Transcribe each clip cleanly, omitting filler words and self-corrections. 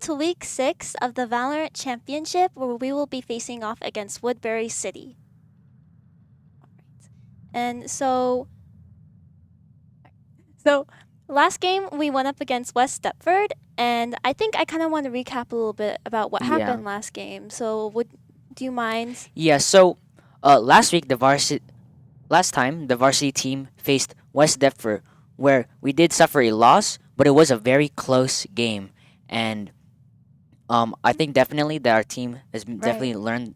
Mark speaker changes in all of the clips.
Speaker 1: to week 6 of the Valorant Championship, where we will be facing off against Woodbury City. And so last game we went up against West Deptford, and I think I kind of want to recap a little bit about what
Speaker 2: Yeah.
Speaker 1: happened last game. So do you mind?
Speaker 2: Yeah. So, last week last time the varsity team faced West Deptford, where we did suffer a loss, but it was a very close game, and I think definitely that our team has
Speaker 1: Right.
Speaker 2: definitely learned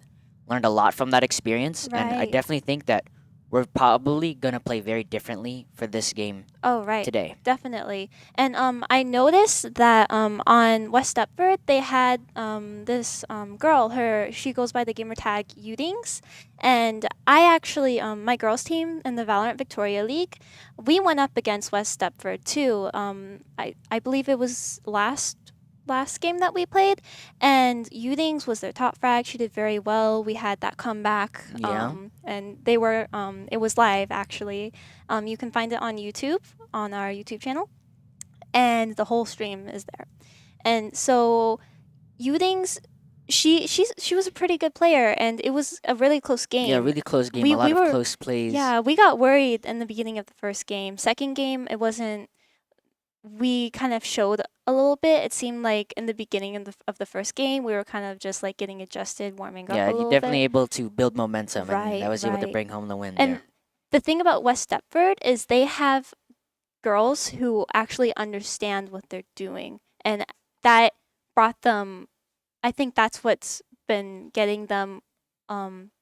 Speaker 2: a lot from that experience, and I
Speaker 1: Right.
Speaker 2: definitely think that we're probably gonna play very differently for this game
Speaker 1: Oh, right.
Speaker 2: today.
Speaker 1: Definitely. And I noticed that on West Deptford they had this girl. She goes by the gamer tag Udings, and I actually my girls team in the Valorant Victoria League, we went up against West Deptford too. I believe it was last game that we played, and Udings was their top frag. She did very well. We had that comeback,
Speaker 2: Yeah.
Speaker 1: and they were it was live actually. You can find it on YouTube on our YouTube channel, and the whole stream is there. And so Udings, she was a pretty good player, and it was a really close
Speaker 2: Yeah,
Speaker 1: game.
Speaker 2: really close game. A
Speaker 1: We
Speaker 2: lot
Speaker 1: we
Speaker 2: of
Speaker 1: were
Speaker 2: close plays.
Speaker 1: Yeah, we got worried in the beginning of the first game. Second game, it wasn't. We kind of showed a little bit. It seemed like in the beginning of the first game, we were kind of just like getting adjusted, warming up
Speaker 2: Yeah,
Speaker 1: a
Speaker 2: you're
Speaker 1: little
Speaker 2: definitely
Speaker 1: bit.
Speaker 2: able to build momentum, and that
Speaker 1: Right,
Speaker 2: was able to
Speaker 1: right.
Speaker 2: bring home the win
Speaker 1: And
Speaker 2: there.
Speaker 1: the thing about West Stepford is they have girls who actually understand what they're doing, and that brought them. I think that's what's been getting them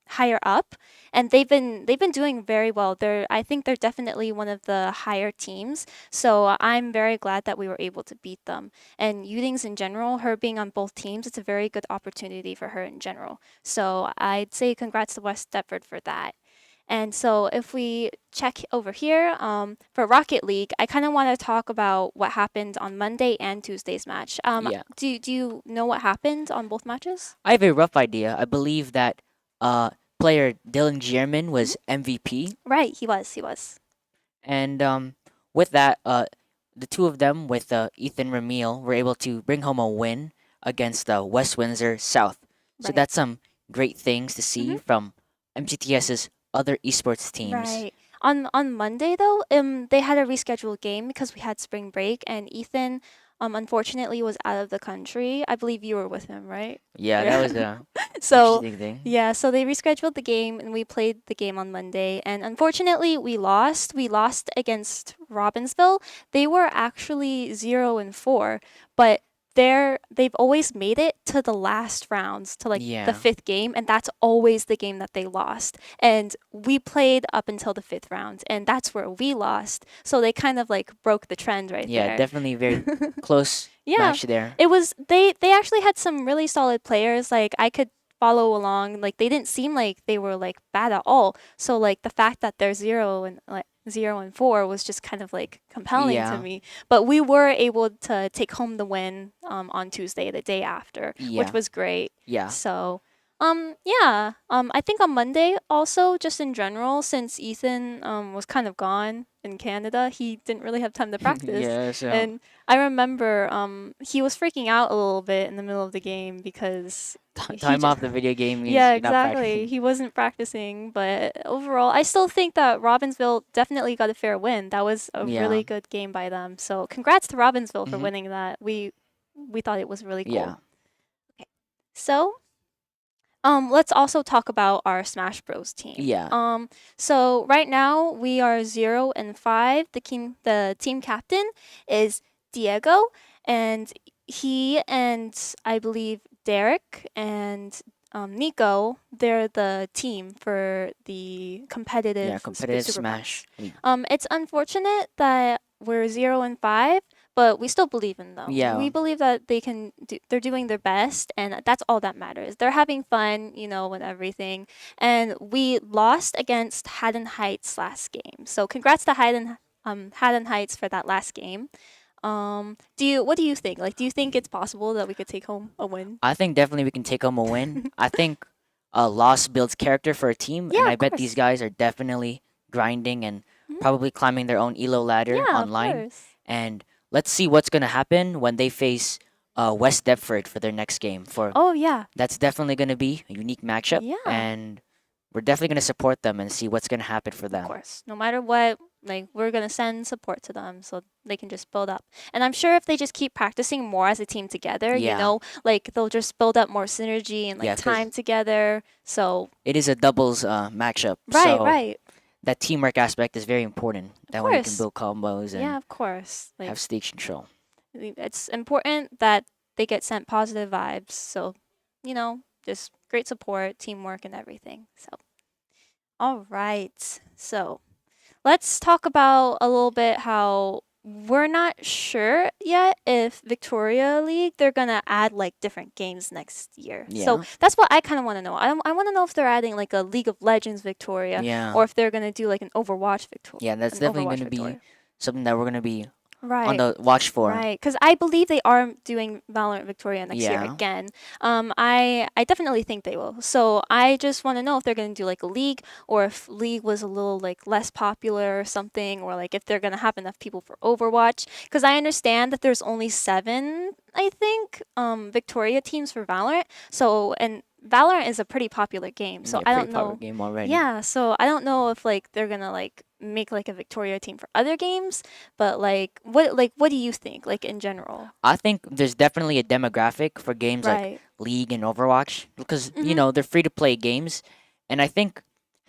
Speaker 1: higher up, and they've been doing very well. I think they're definitely one of the higher teams. So I'm very glad that we were able to beat them. And Udings in general, her being on both teams, it's a very good opportunity for her in general. So I'd say congrats to West Deptford for that. And so if we check over here for Rocket League, I kind of want to talk about what happened on Monday and Tuesday's match.
Speaker 2: Yeah.
Speaker 1: Do you know what happened on both matches?
Speaker 2: I have a rough idea. I believe that player Dylan Gierman
Speaker 1: Mhm.
Speaker 2: was MVP,
Speaker 1: Right, he was. He was.
Speaker 2: and with that, the two of them with Ethan Ramil were able to bring home a win against West Windsor South. So
Speaker 1: Right.
Speaker 2: that's some great things to see
Speaker 1: Hmm.
Speaker 2: from MCTS's other esports teams.
Speaker 1: Right. On Monday though, they had a rescheduled game because we had spring break, and Ethan unfortunately was out of the country. I believe you were with him, right?
Speaker 2: Yeah, that
Speaker 1: Yeah.
Speaker 2: was a
Speaker 1: So
Speaker 2: interesting thing.
Speaker 1: yeah, so they rescheduled the game and we played the game on Monday, and unfortunately we lost. We lost against Robbinsville. They were actually 0-4, but they've always made it to the last rounds, to like the
Speaker 2: Yeah.
Speaker 1: fifth game, and that's always the game that they lost. And we played up until the fifth round, and that's where we lost. So they kind of like broke the trend right
Speaker 2: Yeah,
Speaker 1: there.
Speaker 2: definitely very close
Speaker 1: Yeah,
Speaker 2: match there.
Speaker 1: it was they actually had some really solid players. Like I could follow along. Like they didn't seem like they were like bad at all. So like the fact that they're 0-4 was just kind of like compelling to
Speaker 2: Yeah.
Speaker 1: me. But we were able to take home the win on Tuesday, the day after, which
Speaker 2: Yeah.
Speaker 1: was great.
Speaker 2: Yeah.
Speaker 1: So yeah. I think on Monday also, just in general, since Ethan was kind of gone in Canada, he didn't really have time to practice.
Speaker 2: Yeah, so
Speaker 1: And I remember he was freaking out a little bit in the middle of the game because he
Speaker 2: time
Speaker 1: just
Speaker 2: off the video game means
Speaker 1: yeah,
Speaker 2: you're not
Speaker 1: exactly.
Speaker 2: practicing.
Speaker 1: He wasn't practicing, but overall, I still think that Robbinsville definitely got a fair win. That was a
Speaker 2: Yeah.
Speaker 1: really good game by them. So congrats to Robbinsville for
Speaker 2: Hmm.
Speaker 1: winning that. We thought it was really
Speaker 2: Yeah.
Speaker 1: cool. Okay. So let's also talk about our Smash Bros team.
Speaker 2: Yeah.
Speaker 1: So right now we are 0-5. The team captain is Diego, and he and I believe Derek and Nico, they're the team for the
Speaker 2: Yeah,
Speaker 1: competitive
Speaker 2: competitive
Speaker 1: Super Max.
Speaker 2: Smash League.
Speaker 1: It's unfortunate that we're 0-5, but we still believe in them.
Speaker 2: Yeah.
Speaker 1: We believe that they're doing their best, and that's all that matters. They're having fun, and everything. And we lost against Haddon Heights last game. So congrats to Haddon Heights for that last game. What do you think? Like, do you think it's possible that we could take home a win?
Speaker 2: I think definitely we can take home a win. I think a loss builds character for a team, and
Speaker 1: Yeah,
Speaker 2: I
Speaker 1: of
Speaker 2: bet these
Speaker 1: course.
Speaker 2: guys are definitely grinding and
Speaker 1: Mhm.
Speaker 2: probably climbing their own elo ladder
Speaker 1: Yeah, of
Speaker 2: online.
Speaker 1: course.
Speaker 2: And let's see what's gonna happen when they face West Deptford for their next game. For
Speaker 1: Oh yeah.
Speaker 2: That's definitely going to be a unique matchup,
Speaker 1: Yeah.
Speaker 2: and we're definitely going to support them and see what's going to happen for
Speaker 1: Of
Speaker 2: them.
Speaker 1: course. No matter what, like we're gonna send support to them so they can just build up. And I'm sure if they just keep practicing more as a team together,
Speaker 2: Yeah,
Speaker 1: like they'll just build up more synergy and like
Speaker 2: yeah, because
Speaker 1: time together. So
Speaker 2: it is a doubles matchup,
Speaker 1: right,
Speaker 2: so
Speaker 1: right.
Speaker 2: that teamwork aspect is very important.
Speaker 1: Of
Speaker 2: That way you can
Speaker 1: course.
Speaker 2: build combos
Speaker 1: Yeah,
Speaker 2: and
Speaker 1: of course. Like
Speaker 2: have stage control.
Speaker 1: it's important that they get sent positive vibes. So, just great support, teamwork and everything. So, all right. So, let's talk about a little bit how we're not sure yet if Victoria League they're gonna add like different games next year. So
Speaker 2: Yeah,
Speaker 1: that's what I kind of want to know. I want to know if they're adding like a League of Legends Victoria
Speaker 2: yeah,
Speaker 1: or if they're gonna do like
Speaker 2: yeah. That's
Speaker 1: an
Speaker 2: definitely going
Speaker 1: Overwatch
Speaker 2: to be
Speaker 1: Victoria.
Speaker 2: something that we're going to be on
Speaker 1: Right.
Speaker 2: the watch for.
Speaker 1: Right, because I believe they are doing Valorant Victoria next year
Speaker 2: Yeah,
Speaker 1: again. I definitely think they will. So I just want to know if they're gonna do like a league, or if league was a little like less popular or something, or like if they're gonna have enough people for Overwatch. Because I understand that there's only 7, I think, Victoria teams for Valorant. So and Valorant is a pretty popular game. So
Speaker 2: yeah,
Speaker 1: I
Speaker 2: pretty
Speaker 1: don't
Speaker 2: popular
Speaker 1: know.
Speaker 2: game already.
Speaker 1: Yeah, so I don't know if like they're gonna like make like a Victoria team for other games, but like what do you think like in general?
Speaker 2: I think there's definitely a demographic for games like
Speaker 1: Right.
Speaker 2: League and Overwatch because
Speaker 1: Mhm.
Speaker 2: they're free to play games, and I think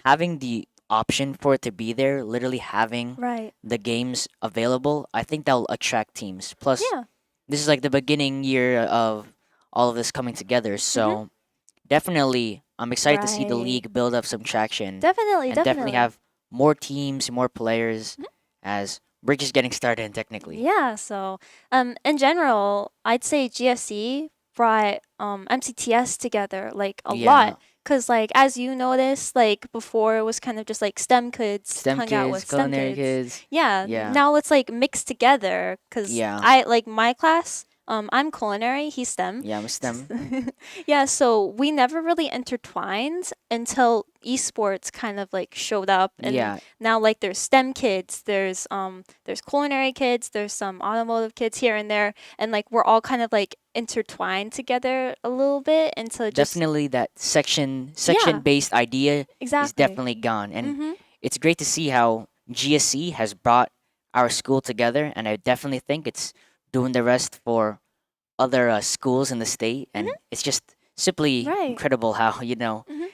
Speaker 2: having the option for it to be there, literally having
Speaker 1: Right.
Speaker 2: the games available, I think that'll attract teams. Plus,
Speaker 1: Yeah.
Speaker 2: this is like the beginning year of all of this coming together,
Speaker 1: Mhm.
Speaker 2: so definitely I'm excited to see the
Speaker 1: Right.
Speaker 2: league build up some traction
Speaker 1: Definitely,
Speaker 2: and definitely
Speaker 1: definitely.
Speaker 2: have more teams, more players,
Speaker 1: Mhm.
Speaker 2: as we're just getting started technically.
Speaker 1: Yeah, so in general, I'd say GSE brought MCTS together like a
Speaker 2: Yeah,
Speaker 1: lot. Cause like as you noticed, like before it was kind of just like STEM kids
Speaker 2: STEM
Speaker 1: hung out
Speaker 2: kids,
Speaker 1: with STEM
Speaker 2: culinary
Speaker 1: kids.
Speaker 2: kids.
Speaker 1: Yeah,
Speaker 2: Yeah,
Speaker 1: now it's like mixed together. Cause
Speaker 2: yeah,
Speaker 1: I like my class, I'm culinary, he's STEM.
Speaker 2: yeah. I'm a STEM.
Speaker 1: Yeah, so we never really intertwined until esports kind of like showed up, and
Speaker 2: Yeah,
Speaker 1: now like there's STEM kids, there's culinary kids, there's some automotive kids here and there, and like we're all kind of like intertwined together a little bit into just
Speaker 2: definitely that section
Speaker 1: yeah,
Speaker 2: based idea is
Speaker 1: exactly.
Speaker 2: definitely gone, and
Speaker 1: Mhm.
Speaker 2: it's great to see how GSC has brought our school together, and I definitely think it's doing the rest for other schools in the state,
Speaker 1: Mhm.
Speaker 2: and it's just simply
Speaker 1: Right.
Speaker 2: incredible how
Speaker 1: Mhm.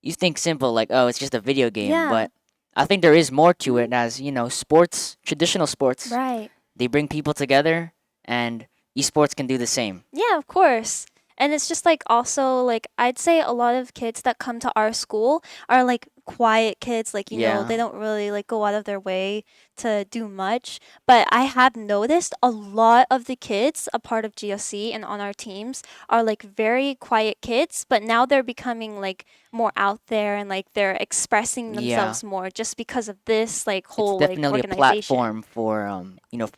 Speaker 2: you think simple like, oh, it's just a video game,
Speaker 1: Yeah.
Speaker 2: but I think there is more to
Speaker 1: Mhm.
Speaker 2: it, as sports, traditional sports,
Speaker 1: Right.
Speaker 2: they bring people together, and esports can do the same.
Speaker 1: Yeah, of course. And it's just like also like I'd say a lot of kids that come to our school are like quiet kids, like
Speaker 2: Yeah,
Speaker 1: they don't really like go out of their way to do much. But I have noticed a lot of the kids a part of GSC and on our teams are like very quiet kids, but now they're becoming like more out there and like they're expressing
Speaker 2: yeah.
Speaker 1: themselves more just because of this like
Speaker 2: It's
Speaker 1: whole like
Speaker 2: definitely a
Speaker 1: organization.
Speaker 2: platform for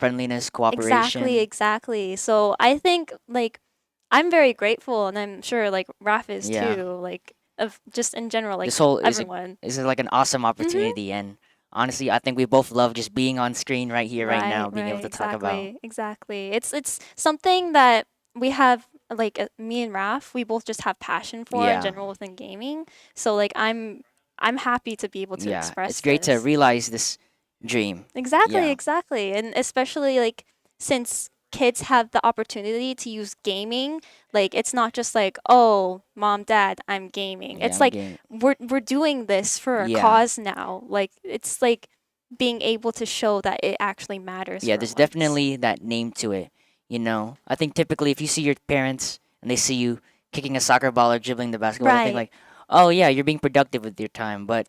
Speaker 2: friendliness,
Speaker 1: Exactly,
Speaker 2: cooperation.
Speaker 1: exactly. So I think like I'm very grateful, and I'm sure like Raf is
Speaker 2: Yeah.
Speaker 1: too, like of just in general, like
Speaker 2: This whole
Speaker 1: everyone.
Speaker 2: is like an awesome
Speaker 1: Mhm.
Speaker 2: opportunity, and honestly, I think we both love just being on screen right here, right
Speaker 1: Right,
Speaker 2: now, being able
Speaker 1: right,
Speaker 2: to talk about.
Speaker 1: exactly, exactly. It's something that we have like me and Raf, we both just have passion for in
Speaker 2: Yeah.
Speaker 1: general within gaming. So like I'm happy to be able to
Speaker 2: Yeah. It's
Speaker 1: express
Speaker 2: great to
Speaker 1: this.
Speaker 2: realize this dream.
Speaker 1: Exactly,
Speaker 2: Yeah.
Speaker 1: exactly. And especially like since kids have the opportunity to use gaming, like it's not just like, "Oh, mom, dad, I'm gaming."
Speaker 2: Yeah,
Speaker 1: It's
Speaker 2: I'm
Speaker 1: like
Speaker 2: game.
Speaker 1: we're doing this for a
Speaker 2: Yeah.
Speaker 1: cause now. Like it's like being able to show that it actually matters
Speaker 2: Yeah,
Speaker 1: for
Speaker 2: there's
Speaker 1: once.
Speaker 2: definitely that name to it. I think typically if you see your parents and they see you kicking a soccer ball or dribbling the basketball, they think
Speaker 1: Right.
Speaker 2: like, "Oh yeah, you're being productive with your time." But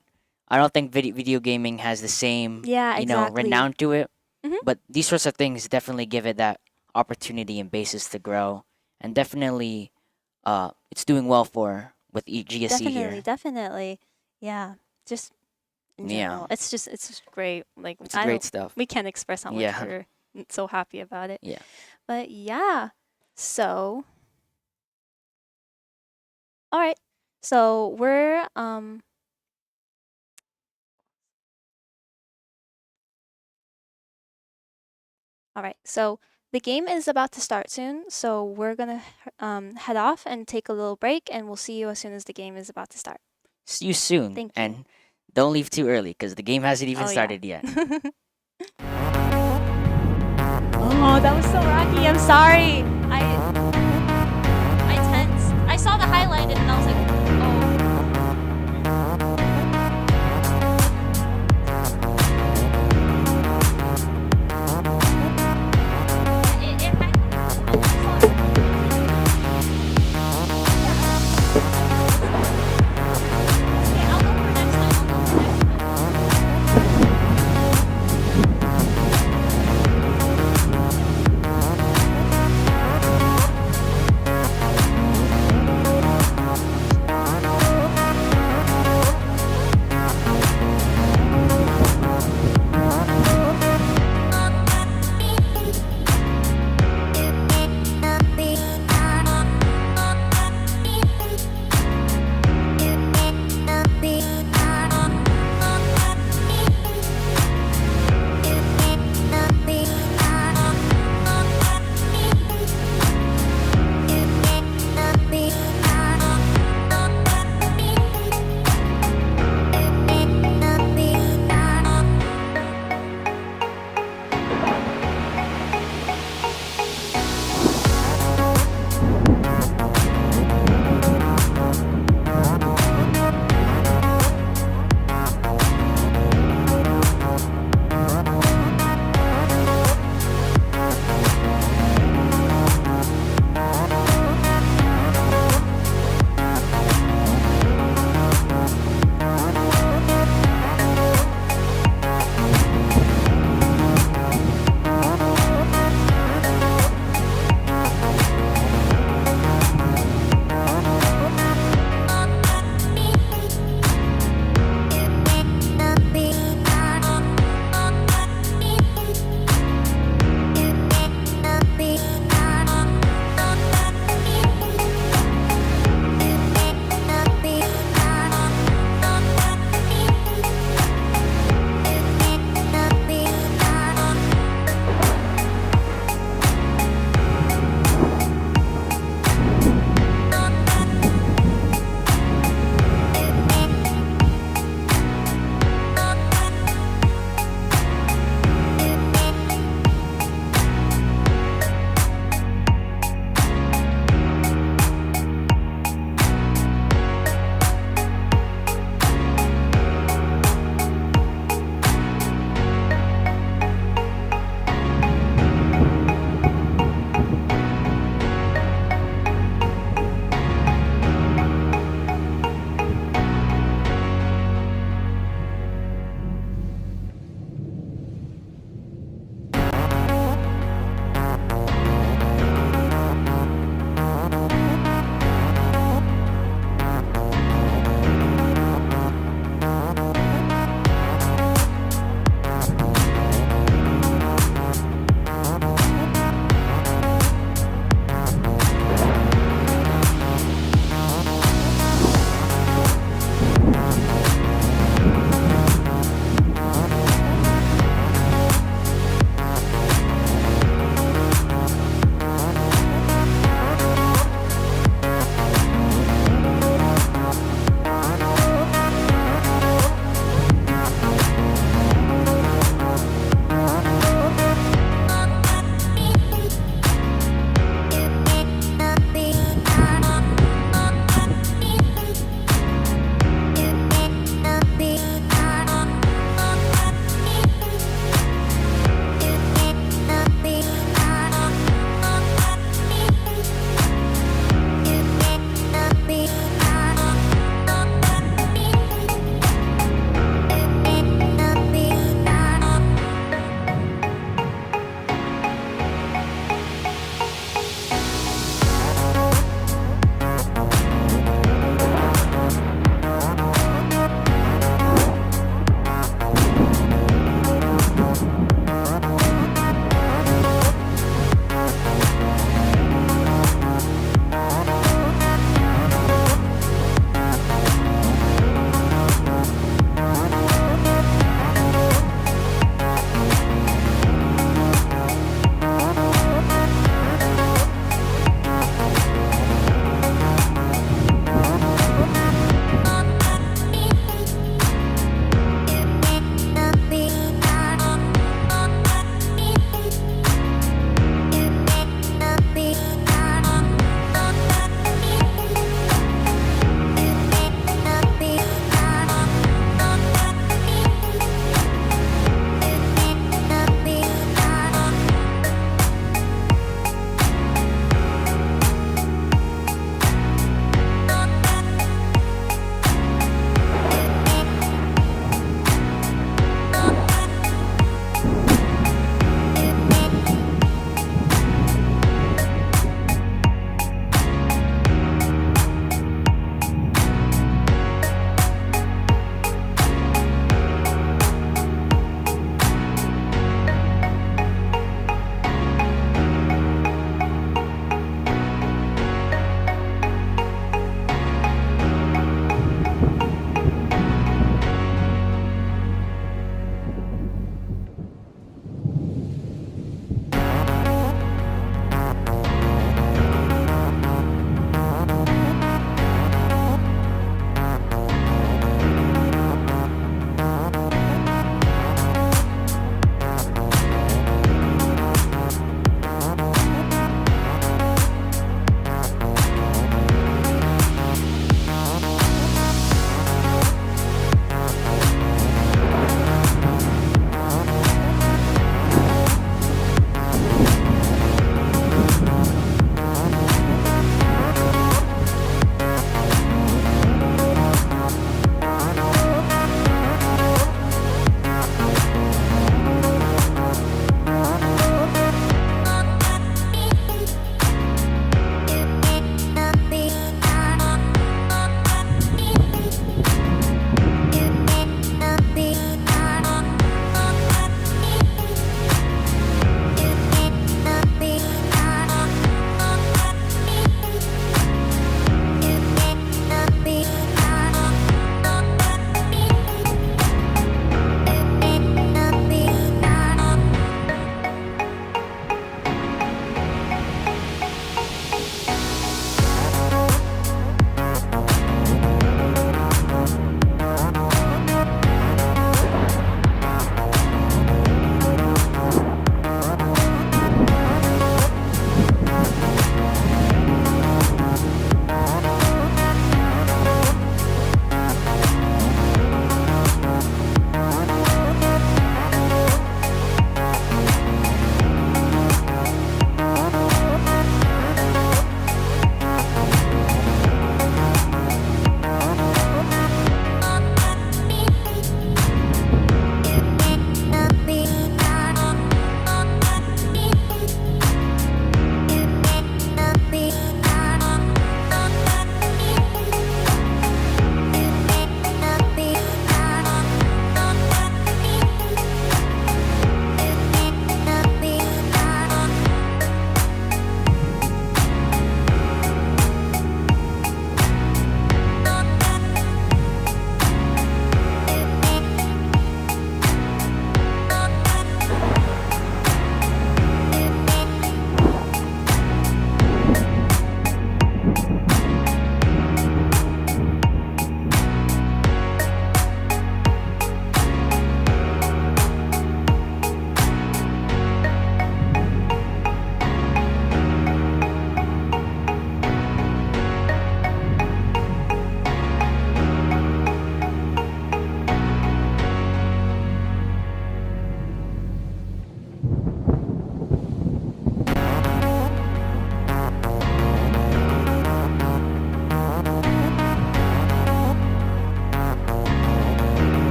Speaker 2: I don't think video gaming has the same,
Speaker 1: Yeah, exactly.
Speaker 2: renown to it.
Speaker 1: Mhm.
Speaker 2: But these sorts of things definitely give it that opportunity and basis to grow, and definitely, it's doing well for with GSC
Speaker 1: Definitely,
Speaker 2: here.
Speaker 1: definitely. Yeah. Just in
Speaker 2: Yeah,
Speaker 1: general. It's just great. Like
Speaker 2: it's
Speaker 1: I
Speaker 2: great
Speaker 1: don't
Speaker 2: stuff.
Speaker 1: we can't express how much
Speaker 2: Yeah,
Speaker 1: we're so happy about it.
Speaker 2: yeah.
Speaker 1: But yeah. So, all right. So, we're all right. So, the game is about to start soon, so we're gonna head off and take a little break, and we'll see you as soon as the game is about to start.
Speaker 2: See you soon,
Speaker 1: Thank you.
Speaker 2: and don't leave too early because the game hasn't even
Speaker 1: Oh, yeah.
Speaker 2: started yet.
Speaker 1: Oh, that was so rocky. I'm sorry. I tensed. I saw the highlighted and I was like, oh. Okay, I'll go for next time. I'll go for next time.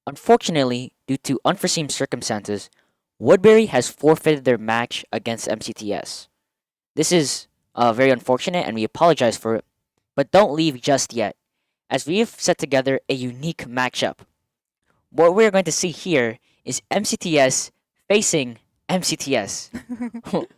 Speaker 2: Unfortunately, due to unforeseen circumstances, Woodbury has forfeited their match against MCTS. This is very unfortunate and we apologize for it, but don't leave just yet, as we've set together a unique matchup. What we're going to see here is MCTS facing MCTS.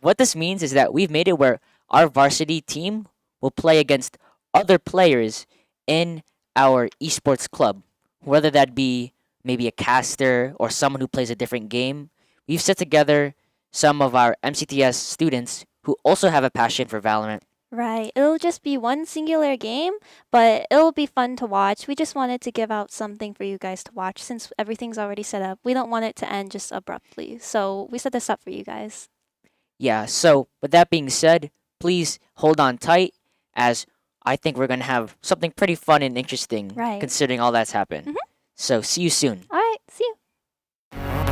Speaker 2: What this means is that we've made it where our varsity team will play against other players in our esports club, whether that be maybe a caster or someone who plays a different game. We've set together some of our MCTS students who also have a passion for Valorant.
Speaker 1: Right. It'll just be one singular game, but it'll be fun to watch. We just wanted to give out something for you guys to watch since everything's already set up. We don't want it to end just abruptly. So we set this up for you guys.
Speaker 2: Yeah, so with that being said, please hold on tight as I think we're going to have something pretty fun and interesting
Speaker 1: Right.
Speaker 2: considering all that's happened.
Speaker 1: Mhm.
Speaker 2: So see you soon.
Speaker 1: All right. See you.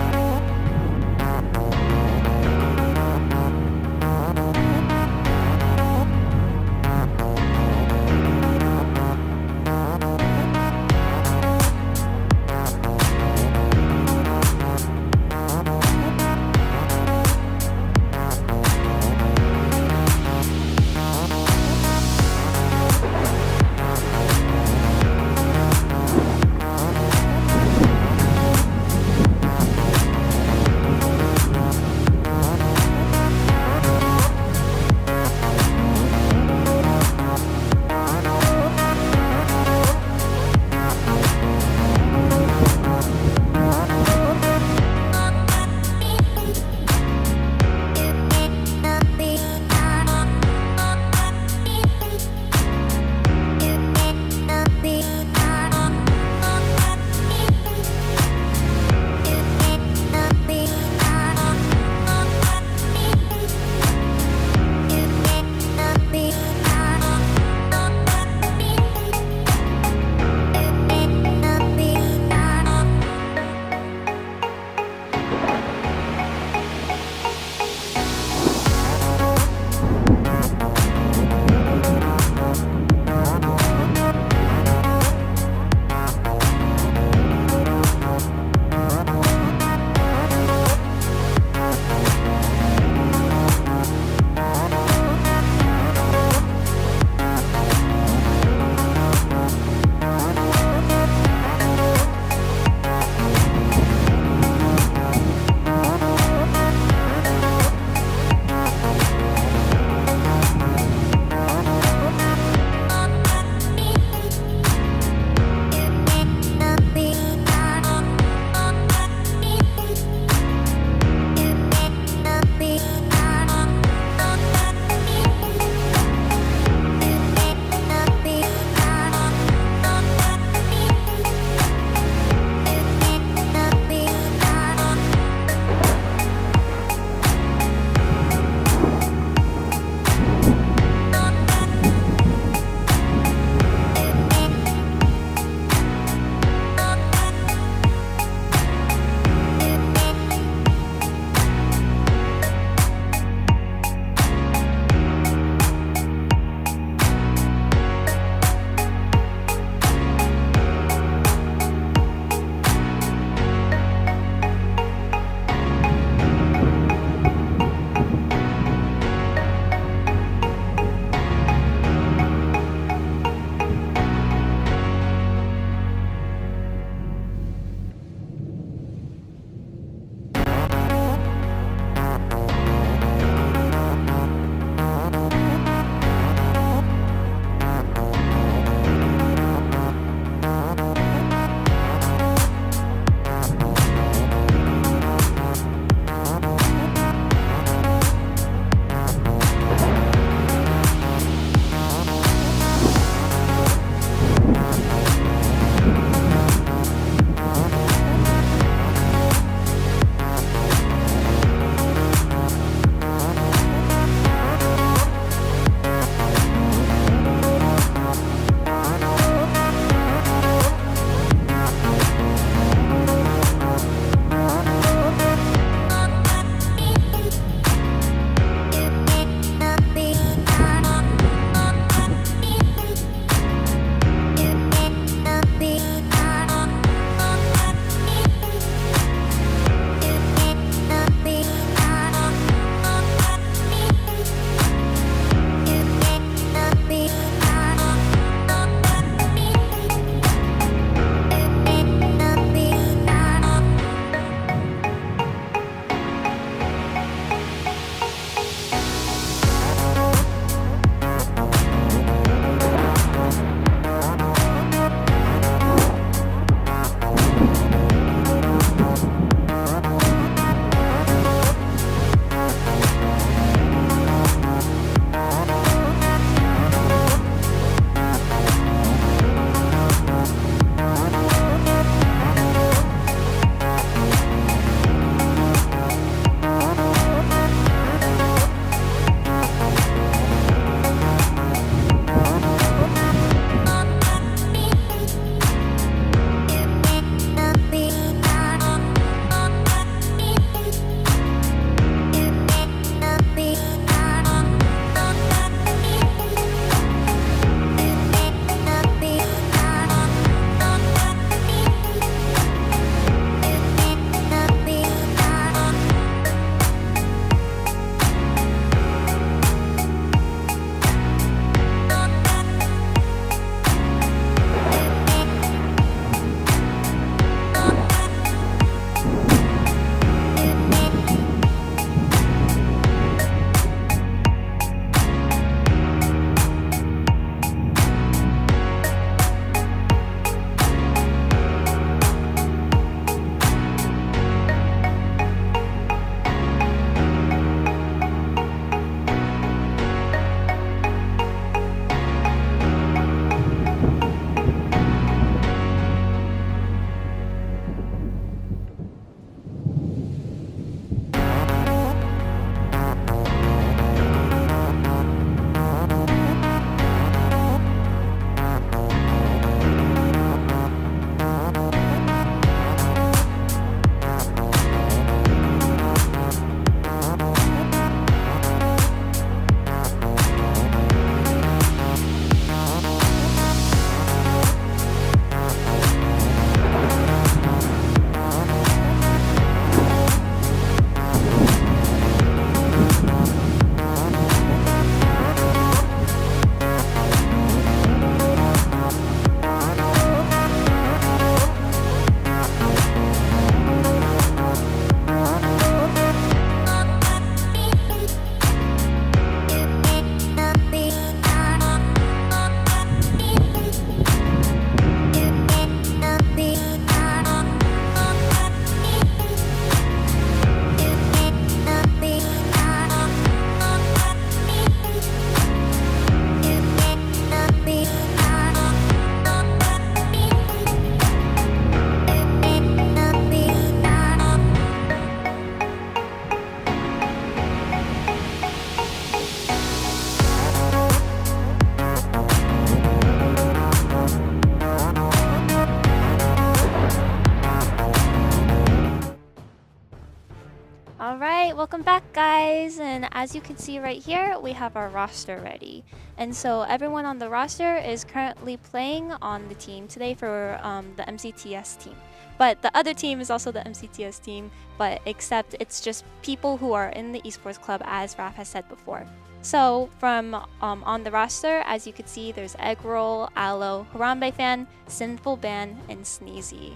Speaker 1: back, guys, and as you can see right here, we have our roster ready. And so everyone on the roster is currently playing on the team today for the MCTS team. But the other team is also the MCTS team, but except it's just people who are in the esports club, as Raph has said before. So from on the roster, as you can see, there's Eggroll, Aloe, Harambe Fan, Sinful Ban, and Sneezy.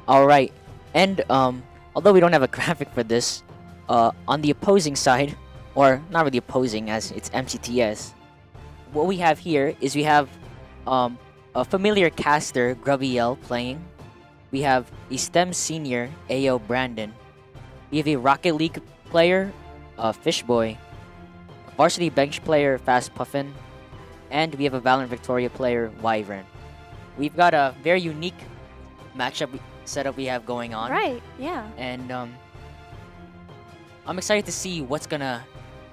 Speaker 2: All right, and although we don't have a graphic for this, on the opposing side, or not really opposing as it's MCTS, what we have here is we have a familiar caster, Grubiel, playing. We have a STEM senior, AO Brandon. We have a Rocket League player, Fishboy. A varsity bench player, Fast Puffin. And we have a Valorant Victoria player, Wyvern. We've got a very unique matchup setup we have going on.
Speaker 1: Right, yeah.
Speaker 2: And I'm excited to see what's gonna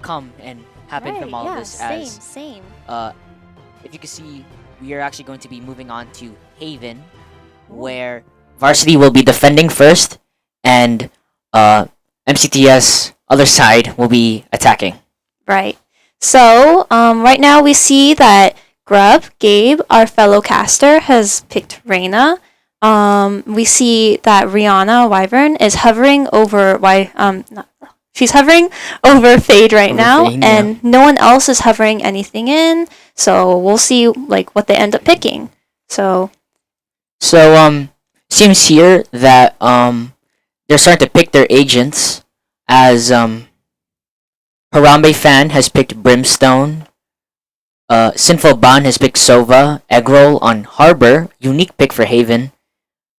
Speaker 2: come and happen from all of this.
Speaker 1: Same.
Speaker 2: If you can see, we are actually going to be moving on to Haven, where Varsity will be defending first, and MCTS other side will be attacking.
Speaker 1: Right. So right now we see that Gabe, our fellow caster, has picked Reyna. We see that Rihanna Wyvern is hovering over she's hovering over Fade right now,
Speaker 2: Fade,
Speaker 1: and no one else is hovering anything in. So we'll see like what they end up picking. So
Speaker 2: seems here that they're starting to pick their agents, as Harambe Fan has picked Brimstone. Sinful Ban has picked Sova. Eggroll on Harbor, unique pick for Haven.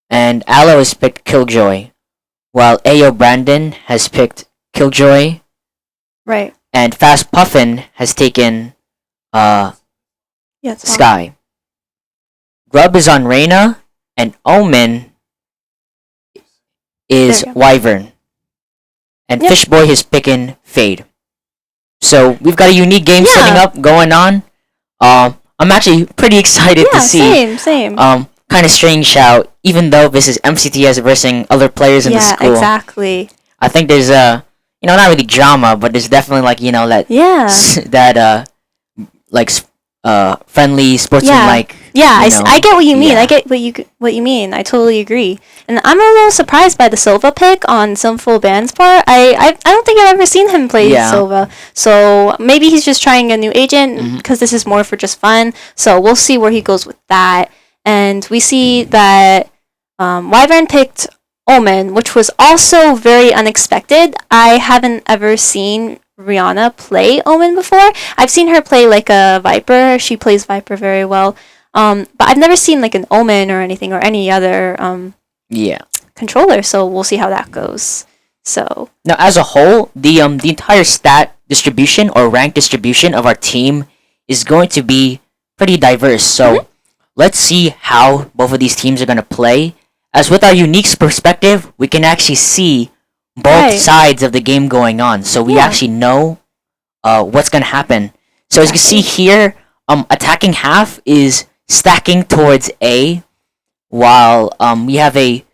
Speaker 2: And Aloe has picked Killjoy, while AO Brandon has picked Killjoy.
Speaker 1: right.
Speaker 2: And Fast Puffin has taken Sky. Grub is on Reyna, and Omen is
Speaker 1: There you go.
Speaker 2: Wyvern. And
Speaker 1: Yep.
Speaker 2: Fishboy is picking Fade. So we've got a unique game
Speaker 1: Yeah.
Speaker 2: setting up going on. I'm actually pretty excited to see.
Speaker 1: Same.
Speaker 2: Kind of strange how, even though this is MCTS versus other players in the school,
Speaker 1: exactly.
Speaker 2: I think there's not really drama, but there's definitely that
Speaker 1: Yeah.
Speaker 2: friendly sportsman
Speaker 1: Yeah, I get what you mean.
Speaker 2: yeah.
Speaker 1: I get what you mean. I totally agree. And I'm a little surprised by the Silva pick on Sinful Band's part. I don't think I've ever seen him play
Speaker 2: Yeah.
Speaker 1: Silva. So maybe he's just trying a new agent because this is more for just fun. So we'll see where he goes with that. And we see that Wyvern picked Omen, which was also very unexpected. I haven't ever seen Rihanna play Omen before. I've seen her play like a Viper. She plays Viper very well. But I've never seen like an Omen or anything or any other controller. So we'll see how that goes. So
Speaker 2: now, as a whole, the entire stat distribution or rank distribution of our team is going to be pretty diverse. So let's see how both of these teams are going to play. As with our unique perspective, we can actually see both sides of the game going on. So we actually know what's going to happen. So as you can see here, attacking half is stacking towards A, while we have a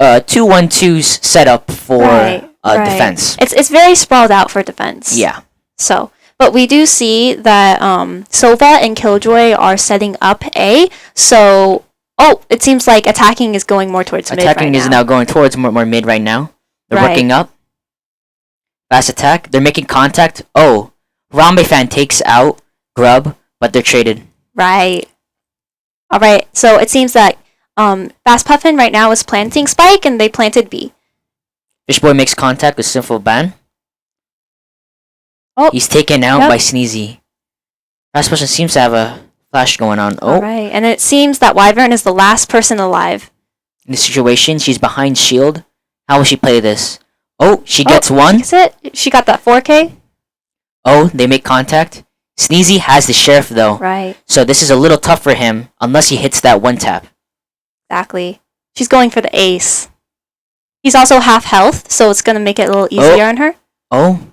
Speaker 2: 2-1-2s set up for defense.
Speaker 1: It's very sprawled out for defense.
Speaker 2: Yeah.
Speaker 1: So, but we do see that Sova and Killjoy are setting up A. So, it seems like attacking is going more towards mid right now.
Speaker 2: Attacking is now going towards more mid right now. They're working up. Fast attack. They're making contact. Oh, Rambe Fan takes out Grub, but they're traded.
Speaker 1: Right. All right. So it seems that Fast Puffin right now is planting Spike, and they planted B.
Speaker 2: Fishboy makes contact with Sinful Ban.
Speaker 1: Oh,
Speaker 2: he's taken out by Sneezy. Fast Puffin seems to have a flash going on.
Speaker 1: All right. And it seems that Wyvern is the last person alive.
Speaker 2: In this situation, she's behind shield. How will she play this? Oh, she gets one.
Speaker 1: That's it. She got that 4K.
Speaker 2: Oh, they make contact. Sneezy has the sheriff though.
Speaker 1: Right.
Speaker 2: So this is a little tough for him unless he hits that one tap.
Speaker 1: Exactly. She's going for the ace. He's also half health, so it's going to make it a little easier on her.
Speaker 2: Oh.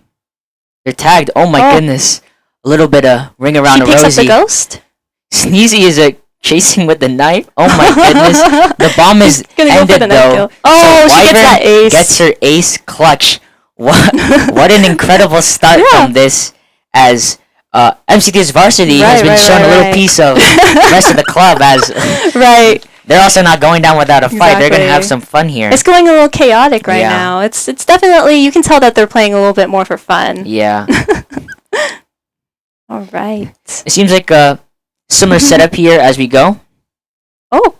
Speaker 2: They're tagged. Oh my goodness. A little bit of ring around a
Speaker 1: She picks
Speaker 2: rosy.
Speaker 1: up the ghost.
Speaker 2: Sneezy is chasing with the knife. Oh my goodness. The bomb is
Speaker 1: Gonna go for
Speaker 2: ended
Speaker 1: the knife
Speaker 2: though.
Speaker 1: kill. Oh,
Speaker 2: So
Speaker 1: she gets
Speaker 2: Wyvern
Speaker 1: that ace.
Speaker 2: gets her ace clutch. what an incredible start
Speaker 1: Yeah.
Speaker 2: from this, as MCTS varsity has
Speaker 1: Right,
Speaker 2: been
Speaker 1: right,
Speaker 2: shown a
Speaker 1: right,
Speaker 2: little
Speaker 1: right.
Speaker 2: piece of the rest of the club, as
Speaker 1: Right.
Speaker 2: they're also not going down without a fight. They're gonna have
Speaker 1: Exactly.
Speaker 2: some fun here.
Speaker 1: It's going a little chaotic right
Speaker 2: Yeah.
Speaker 1: now. It's definitely, you can tell that they're playing a little bit more for fun.
Speaker 2: Yeah.
Speaker 1: All right.
Speaker 2: It seems like a similar setup here as we go.
Speaker 1: Oh,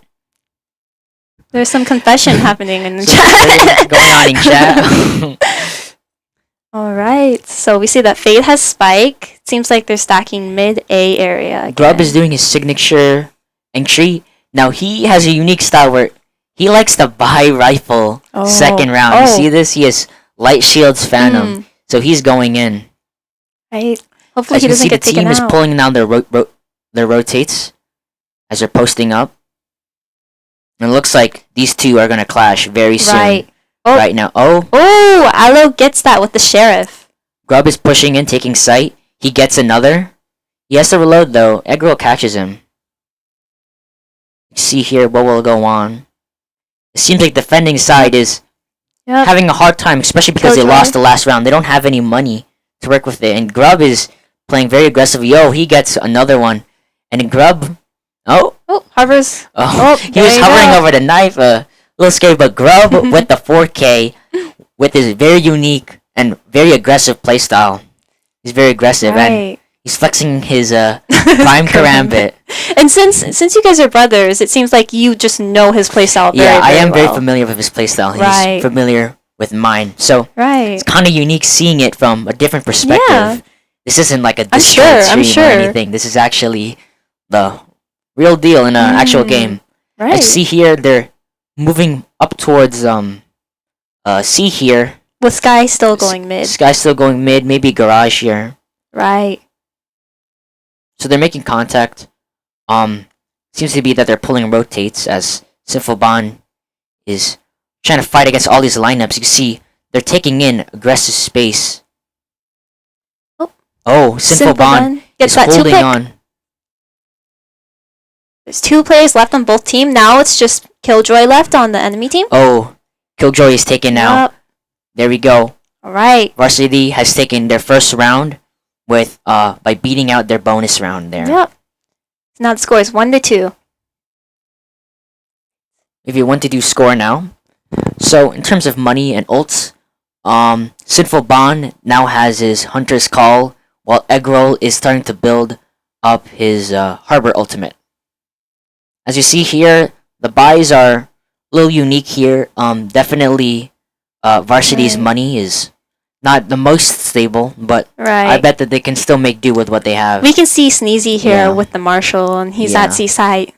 Speaker 1: there's some confession happening in the
Speaker 2: So something
Speaker 1: chat.
Speaker 2: going on in chat.
Speaker 1: All right. So we see that Fade has Spike. Seems like they're stacking mid A area. Again.
Speaker 2: Grub is doing his signature entry. Now he has a unique style where he likes to buy rifle second round. You see this? He has light shields phantom, so he's going in.
Speaker 1: Right. Hopefully
Speaker 2: As
Speaker 1: he
Speaker 2: you can
Speaker 1: doesn't
Speaker 2: see, the
Speaker 1: get taken
Speaker 2: team is
Speaker 1: out.
Speaker 2: pulling down their rotates as they're posting up. And it looks like these two are gonna clash very soon.
Speaker 1: Right. Oh.
Speaker 2: Right now. Oh,
Speaker 1: Oh, Aloe gets that with the sheriff.
Speaker 2: Grub is pushing in, taking sight. He gets another. He has to reload though. Eggroll catches him. See here what will go on. It seems like defending side is
Speaker 1: Yep.
Speaker 2: having a hard time, especially because they
Speaker 1: Killjoy.
Speaker 2: lost the last round. They don't have any money to work with it. And Grub is playing very aggressive. Yo, he gets another one. And then Grub, oh,
Speaker 1: Harbor's.
Speaker 2: oh, he
Speaker 1: there
Speaker 2: was
Speaker 1: you
Speaker 2: hovering
Speaker 1: go.
Speaker 2: over the knife. A little scary, but Grub with the 4K, with his very unique and very aggressive playstyle. He's very aggressive and
Speaker 1: Right.
Speaker 2: he's flexing his prime karambit.
Speaker 1: And since you guys are brothers, it seems like you just know his playstyle very,
Speaker 2: Yeah, I am very
Speaker 1: well.
Speaker 2: familiar with his playstyle. He's
Speaker 1: Right.
Speaker 2: familiar with mine. So
Speaker 1: Right.
Speaker 2: it's kind of unique seeing it from a different perspective.
Speaker 1: Yeah.
Speaker 2: This isn't like a
Speaker 1: I'm
Speaker 2: Discord
Speaker 1: sure, I'm
Speaker 2: stream or
Speaker 1: sure.
Speaker 2: anything. This is actually the real deal in an actual game.
Speaker 1: Right.
Speaker 2: I see here they're moving up towards C here.
Speaker 1: With Sky still going mid.
Speaker 2: This guy's still going mid, maybe garage here.
Speaker 1: Right.
Speaker 2: So they're making contact. Seems to be that they're pulling rotates as Sinful is trying to fight against all these lineups. You can see they're taking in aggressive space. Oh, Sinful
Speaker 1: Bond gets
Speaker 2: is
Speaker 1: that two
Speaker 2: holding
Speaker 1: pick.
Speaker 2: on.
Speaker 1: There's 2 players left on both team. Now it's just Killjoy left on the enemy team.
Speaker 2: Oh, Killjoy is taken now.
Speaker 1: Yep.
Speaker 2: There we go.
Speaker 1: All right.
Speaker 2: Varsity has taken their first round with by beating out their bonus round there.
Speaker 1: Yep. Now the score is 1-2.
Speaker 2: If you want to do score now. So in terms of money and ults, Sinful Bond now has his Hunter's Call, while Eggroll is starting to build up his Harbor Ultimate. As you see here, the buys are a little unique here. Definitely, Varsity's
Speaker 1: Right.
Speaker 2: money is not the most stable, but
Speaker 1: Right.
Speaker 2: I bet that they can still make do with what they have.
Speaker 1: We can see Sneezy here
Speaker 2: Yeah.
Speaker 1: with the Marshal, and he's
Speaker 2: Yeah.
Speaker 1: at Seaside.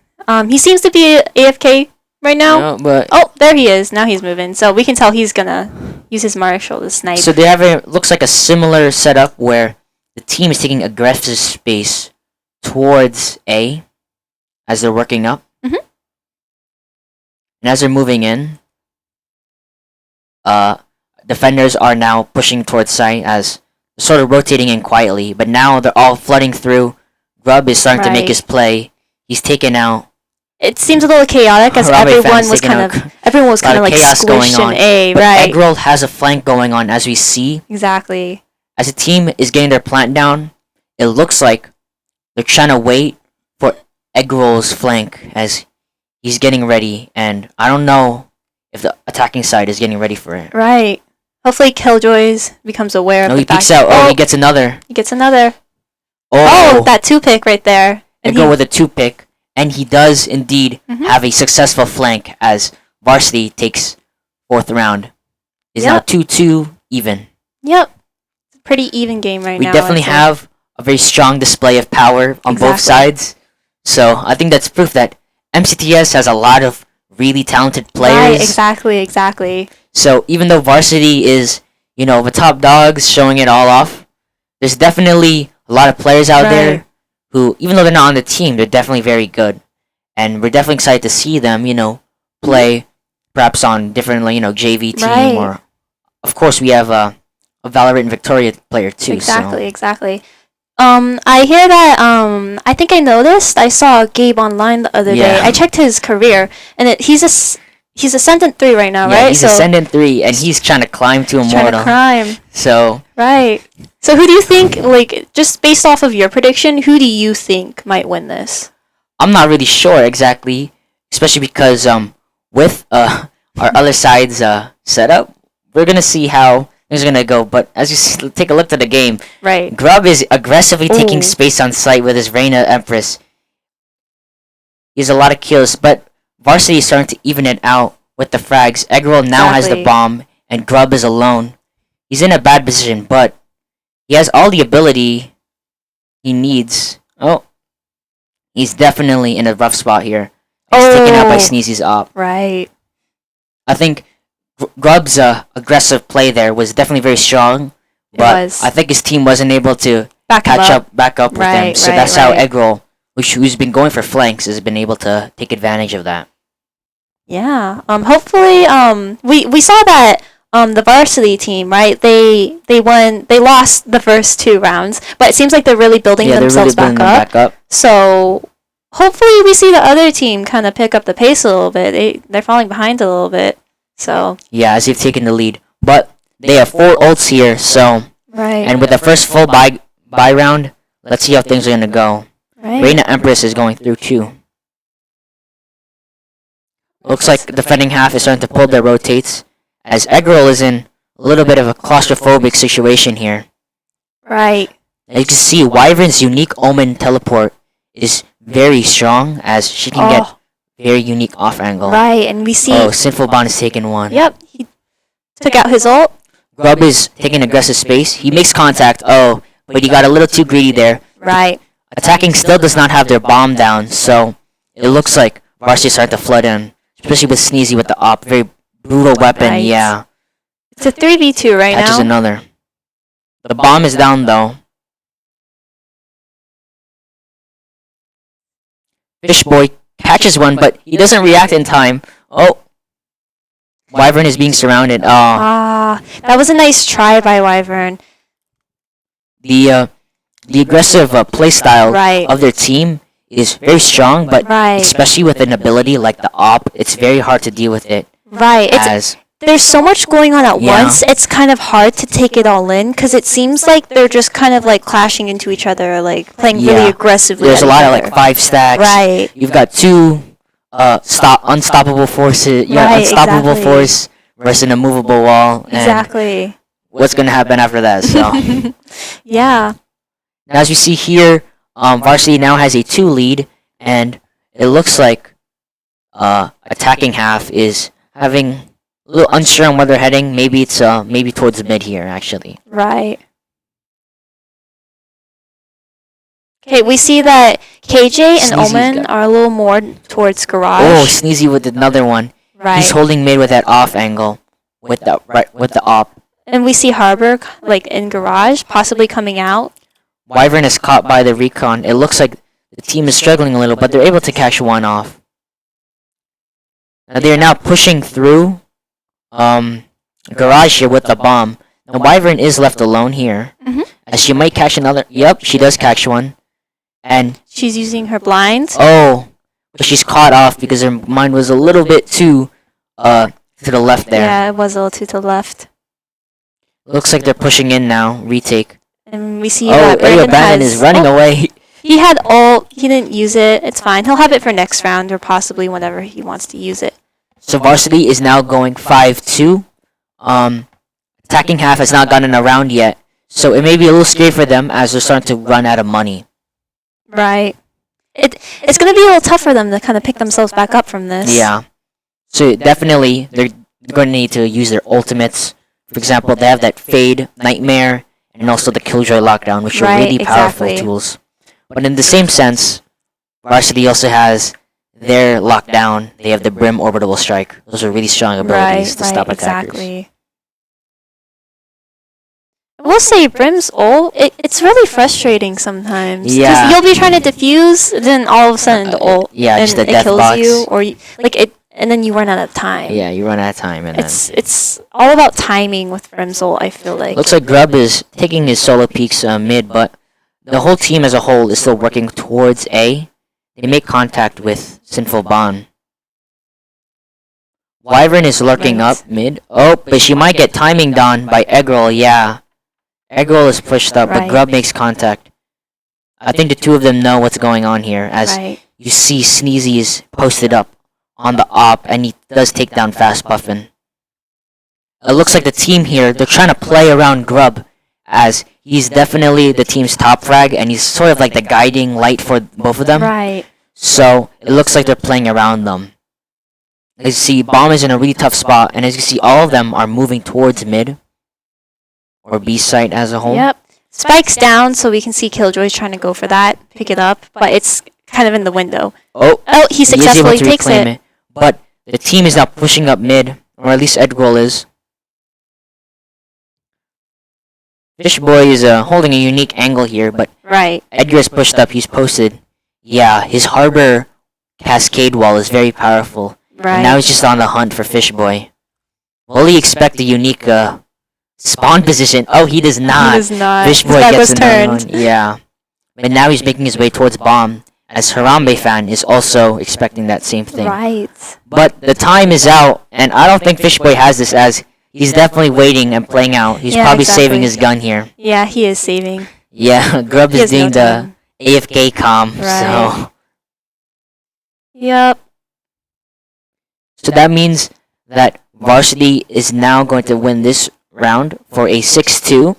Speaker 1: He seems to be AFK right now.
Speaker 2: No, but
Speaker 1: Oh, there he is. Now he's moving. So we can tell he's gonna use his Marshal to snipe.
Speaker 2: so they have a looks like a similar setup where the team is taking aggressive space towards A as they're working up.
Speaker 1: Mhm.
Speaker 2: And as they're moving in, defenders are now pushing towards site as sort of rotating in quietly, but now they're all flooding through. Grub is starting to make
Speaker 1: Right.
Speaker 2: his play. He's taken out.
Speaker 1: It seems a little chaotic as
Speaker 2: Rabe
Speaker 1: everyone
Speaker 2: fans
Speaker 1: was
Speaker 2: taking
Speaker 1: kind
Speaker 2: out
Speaker 1: of everyone was
Speaker 2: a lot
Speaker 1: kind of
Speaker 2: of
Speaker 1: like
Speaker 2: chaos going
Speaker 1: squished in
Speaker 2: on.
Speaker 1: A,
Speaker 2: But
Speaker 1: right?
Speaker 2: Eggroll has a flank going on as we see.
Speaker 1: Exactly.
Speaker 2: As the team is getting their plant down, it looks like they're trying to wait for Eggroll's flank as he's getting ready, and I don't know if the attacking side is getting ready for it.
Speaker 1: Right. Hopefully Killjoys becomes aware of
Speaker 2: No,
Speaker 1: the
Speaker 2: he
Speaker 1: fact.
Speaker 2: peeks out. Oh, he gets another.
Speaker 1: He gets another.
Speaker 2: Oh,
Speaker 1: Oh, that 2-pick right there. And
Speaker 2: Eggroll
Speaker 1: he-
Speaker 2: with a 2-pick, and he does indeed
Speaker 1: Mhm.
Speaker 2: have a successful flank as Varsity takes 4th round. Is now
Speaker 1: Yep.
Speaker 2: 2-2 even.
Speaker 1: Yep. It's a pretty even game right
Speaker 2: We
Speaker 1: now.
Speaker 2: definitely
Speaker 1: I'd say.
Speaker 2: have a very strong display of power on both
Speaker 1: Exactly.
Speaker 2: sides. So I think that's proof that MCTS has a lot of really talented players.
Speaker 1: Right, exactly.
Speaker 2: So even though Varsity is, the top dogs showing it all off, there's definitely a lot of players out there
Speaker 1: Right.
Speaker 2: who, even though they're not on the team, they're definitely very good. And we're definitely excited to see them, play perhaps on different, JV team
Speaker 1: Right.
Speaker 2: or, of course, we have a Valorant and Victoria player too.
Speaker 1: Exactly. I hear that. I think I noticed. I saw Gabe online the other day.
Speaker 2: Yeah.
Speaker 1: I checked his career, and he's he's Ascendant 3 right now,
Speaker 2: Yeah,
Speaker 1: right?
Speaker 2: he's Ascendant 3, and he's trying to climb to
Speaker 1: He's trying to
Speaker 2: Immortal.
Speaker 1: climb.
Speaker 2: So,
Speaker 1: Right. So who do you think, like, just based off of your prediction, who do you think might win this?
Speaker 2: I'm not really sure exactly, especially because with our other side's setup, we're gonna see how things are gonna go. But as you see, take a look at the game,
Speaker 1: Right.
Speaker 2: Grub is aggressively taking
Speaker 1: Ooh.
Speaker 2: space on site with his Reina Empress. He has a lot of kills, but Varsity is starting to even it out with the frags. Eggroll now has the
Speaker 1: Exactly.
Speaker 2: bomb, and Grub is alone. He's in a bad position, but he has all the ability he needs. Oh, he's definitely in a rough spot here. He's taken out by
Speaker 1: Oh.
Speaker 2: Sneezy's op.
Speaker 1: Right.
Speaker 2: I think Grub's aggressive play there was definitely very strong,
Speaker 1: It
Speaker 2: but
Speaker 1: was.
Speaker 2: I think his team wasn't able to
Speaker 1: Back him
Speaker 2: back up with him.
Speaker 1: Right,
Speaker 2: So
Speaker 1: right,
Speaker 2: that's how
Speaker 1: right.
Speaker 2: Eggroll, who's been going for flanks, has been able to take advantage of that.
Speaker 1: Yeah. Hopefully, we saw that the varsity team, right? They won. They lost the first 2 rounds, but it seems like they're really building
Speaker 2: Yeah, they're really
Speaker 1: themselves
Speaker 2: building them
Speaker 1: back up.
Speaker 2: back up.
Speaker 1: So hopefully, we see the other team kind of pick up the pace a little bit. They're falling behind a little bit. So
Speaker 2: Yeah, as they've taken the lead. But they have 4 ults here, so
Speaker 1: right.
Speaker 2: and with the first full buy round, let's see how things are gonna go.
Speaker 1: Right.
Speaker 2: Reina Empress is going through too. Looks like the defending half is starting to pull their rotates, as Eggroll is in a little bit of a claustrophobic situation here.
Speaker 1: Right.
Speaker 2: As you can see, Wyvern's unique Omen teleport is very strong, as she can get very unique off angle.
Speaker 1: Right, and we see.
Speaker 2: Oh, Sinful Bond has taken one.
Speaker 1: Yep. He took out his ult.
Speaker 2: Grub is taking aggressive space. He makes contact. Oh, but he got a little too greedy there.
Speaker 1: Right.
Speaker 2: Attacking still does not have their bomb down, so it looks like Varsity starting to flood in, especially with Sneezy with the op. Very brutal weapon,
Speaker 1: Right.
Speaker 2: yeah.
Speaker 1: It's a 3v2 right
Speaker 2: Catches
Speaker 1: now.
Speaker 2: another. The bomb is down though. Fishboy catches one, but he doesn't react in time. Oh. Wyvern is being surrounded.
Speaker 1: That was a nice try by Wyvern.
Speaker 2: The aggressive play style
Speaker 1: Right.
Speaker 2: of their team is very strong, but
Speaker 1: Right.
Speaker 2: especially with an ability like the op, it's very hard to deal with it.
Speaker 1: Right.
Speaker 2: As
Speaker 1: There's so much going on at
Speaker 2: Yeah.
Speaker 1: once. It's kind of hard to take it all in because it seems like they're just kind of like clashing into each other, like playing
Speaker 2: Yeah.
Speaker 1: really aggressively.
Speaker 2: there's
Speaker 1: at
Speaker 2: a lot
Speaker 1: each
Speaker 2: of
Speaker 1: other.
Speaker 2: like 5 stacks.
Speaker 1: Right.
Speaker 2: You've got 2 unstoppable forces. Yeah,
Speaker 1: Right,
Speaker 2: unstoppable
Speaker 1: exactly.
Speaker 2: force versus an immovable wall. And
Speaker 1: Exactly.
Speaker 2: what's gonna happen after that? So
Speaker 1: Yeah.
Speaker 2: as you see here, Varsity now has a 2 lead, and it looks like attacking half is having a little unsure on where they're heading. Maybe it's maybe towards the mid here actually.
Speaker 1: Right. Okay, we see that KJ and
Speaker 2: Sneezy's
Speaker 1: Omen
Speaker 2: got-
Speaker 1: are a little more towards
Speaker 2: Oh,
Speaker 1: Garage.
Speaker 2: Sneezy with another one.
Speaker 1: Right.
Speaker 2: He's holding mid with that off angle with the op.
Speaker 1: And we see Harbor like in Garage, possibly coming out.
Speaker 2: Wyvern is caught by the recon. It looks like the team is struggling a little, but they're able to catch one off. Now they are now pushing through Garage here with the bomb. Now Wyvern is left alone here,
Speaker 1: Mhm.
Speaker 2: as she might catch another. Yep, she does catch one. And
Speaker 1: She's using her blinds.
Speaker 2: but she's caught off because her mind was a little bit too to the left there.
Speaker 1: Yeah, it was a little to the left.
Speaker 2: Looks like they're pushing in now. Retake.
Speaker 1: And we see
Speaker 2: Oh,
Speaker 1: that
Speaker 2: Ayo Brandon
Speaker 1: has,
Speaker 2: is running away.
Speaker 1: He had ult. He didn't use it. It's fine. He'll have it for next round or possibly whenever he wants to use it.
Speaker 2: So Varsity is now going 5-2. Attacking half has not gotten around yet, so it may be a little scary for them as they're starting to run out of money.
Speaker 1: Right. It's gonna be a little tough for them to kind of pick themselves back up from this.
Speaker 2: Yeah. So definitely they're going to need to use their ultimates. For example, they have that Fade, Nightmare, and also the Killjoy Lockdown, which are
Speaker 1: Right,
Speaker 2: really powerful
Speaker 1: exactly.
Speaker 2: tools. But in the same sense, Varsity also has their Lockdown. They have the Brim Orbital Strike. Those are really strong abilities to stop attackers.
Speaker 1: Exactly. I will say Brim's ult, it's really frustrating sometimes. 'Cause
Speaker 2: Yeah.
Speaker 1: you'll be trying to defuse, then all of a sudden the ult,
Speaker 2: Yeah,
Speaker 1: and
Speaker 2: just the
Speaker 1: it
Speaker 2: death
Speaker 1: kills
Speaker 2: box.
Speaker 1: you, or and then you run out of time.
Speaker 2: Yeah, you run out of time, and then
Speaker 1: It's all about timing with Brim's ult, I feel like.
Speaker 2: looks like Grub is taking his solo peaks mid, but the whole team as a whole is still working towards A. They make contact with Sinful Bond. Wyvern is lurking
Speaker 1: Right.
Speaker 2: up mid. Oh, but she might get timing done by Eggroll, yeah. Eggroll is pushed up, but
Speaker 1: Right.
Speaker 2: Grub makes contact. I think the two of them know what's going on here, as
Speaker 1: Right.
Speaker 2: you see Sneezy is posted up on the op, and he does take down Fast Puffin. It looks like the team here, they're trying to play around Grub, as he's definitely the team's top frag, and he's sort of like the guiding light for both of them.
Speaker 1: Right.
Speaker 2: So, it looks like they're playing around them. As you see, Bomb is in a really tough spot, and as you see, all of them are moving towards mid, or B site as a whole.
Speaker 1: Yep. Spike's down, so we can see Killjoy's trying to go for that, pick it up, but it's kind of in the window.
Speaker 2: Oh,
Speaker 1: Oh, he
Speaker 2: is able
Speaker 1: successfully
Speaker 2: to
Speaker 1: takes
Speaker 2: reclaim
Speaker 1: it.
Speaker 2: But the team is now pushing up mid, or at least Edgroll is. Fishboy is holding a unique angle here, but
Speaker 1: Right.
Speaker 2: Edgar is pushed up, he's posted. Yeah, his Harbor Cascade Wall is very powerful.
Speaker 1: Right.
Speaker 2: And now he's just on the hunt for Fishboy. Will he expect a unique spawn position? Oh, he does not.
Speaker 1: He does not.
Speaker 2: Fishboy
Speaker 1: His back
Speaker 2: gets
Speaker 1: was
Speaker 2: another
Speaker 1: turned.
Speaker 2: one. Yeah. But now he's making his way towards Bomb, as Harambe fan is also expecting that same thing.
Speaker 1: Right.
Speaker 2: But the time is out, and I don't think Fishboy has this, as he's definitely waiting and playing out. He's
Speaker 1: Yeah,
Speaker 2: probably
Speaker 1: exactly.
Speaker 2: saving his gun here.
Speaker 1: Yeah, he is saving.
Speaker 2: Yeah, Grub
Speaker 1: He
Speaker 2: is
Speaker 1: has no
Speaker 2: doing the
Speaker 1: time.
Speaker 2: AFK comm,
Speaker 1: Right.
Speaker 2: so
Speaker 1: Yep.
Speaker 2: that means that Varsity is now going to win this round for a 6-2.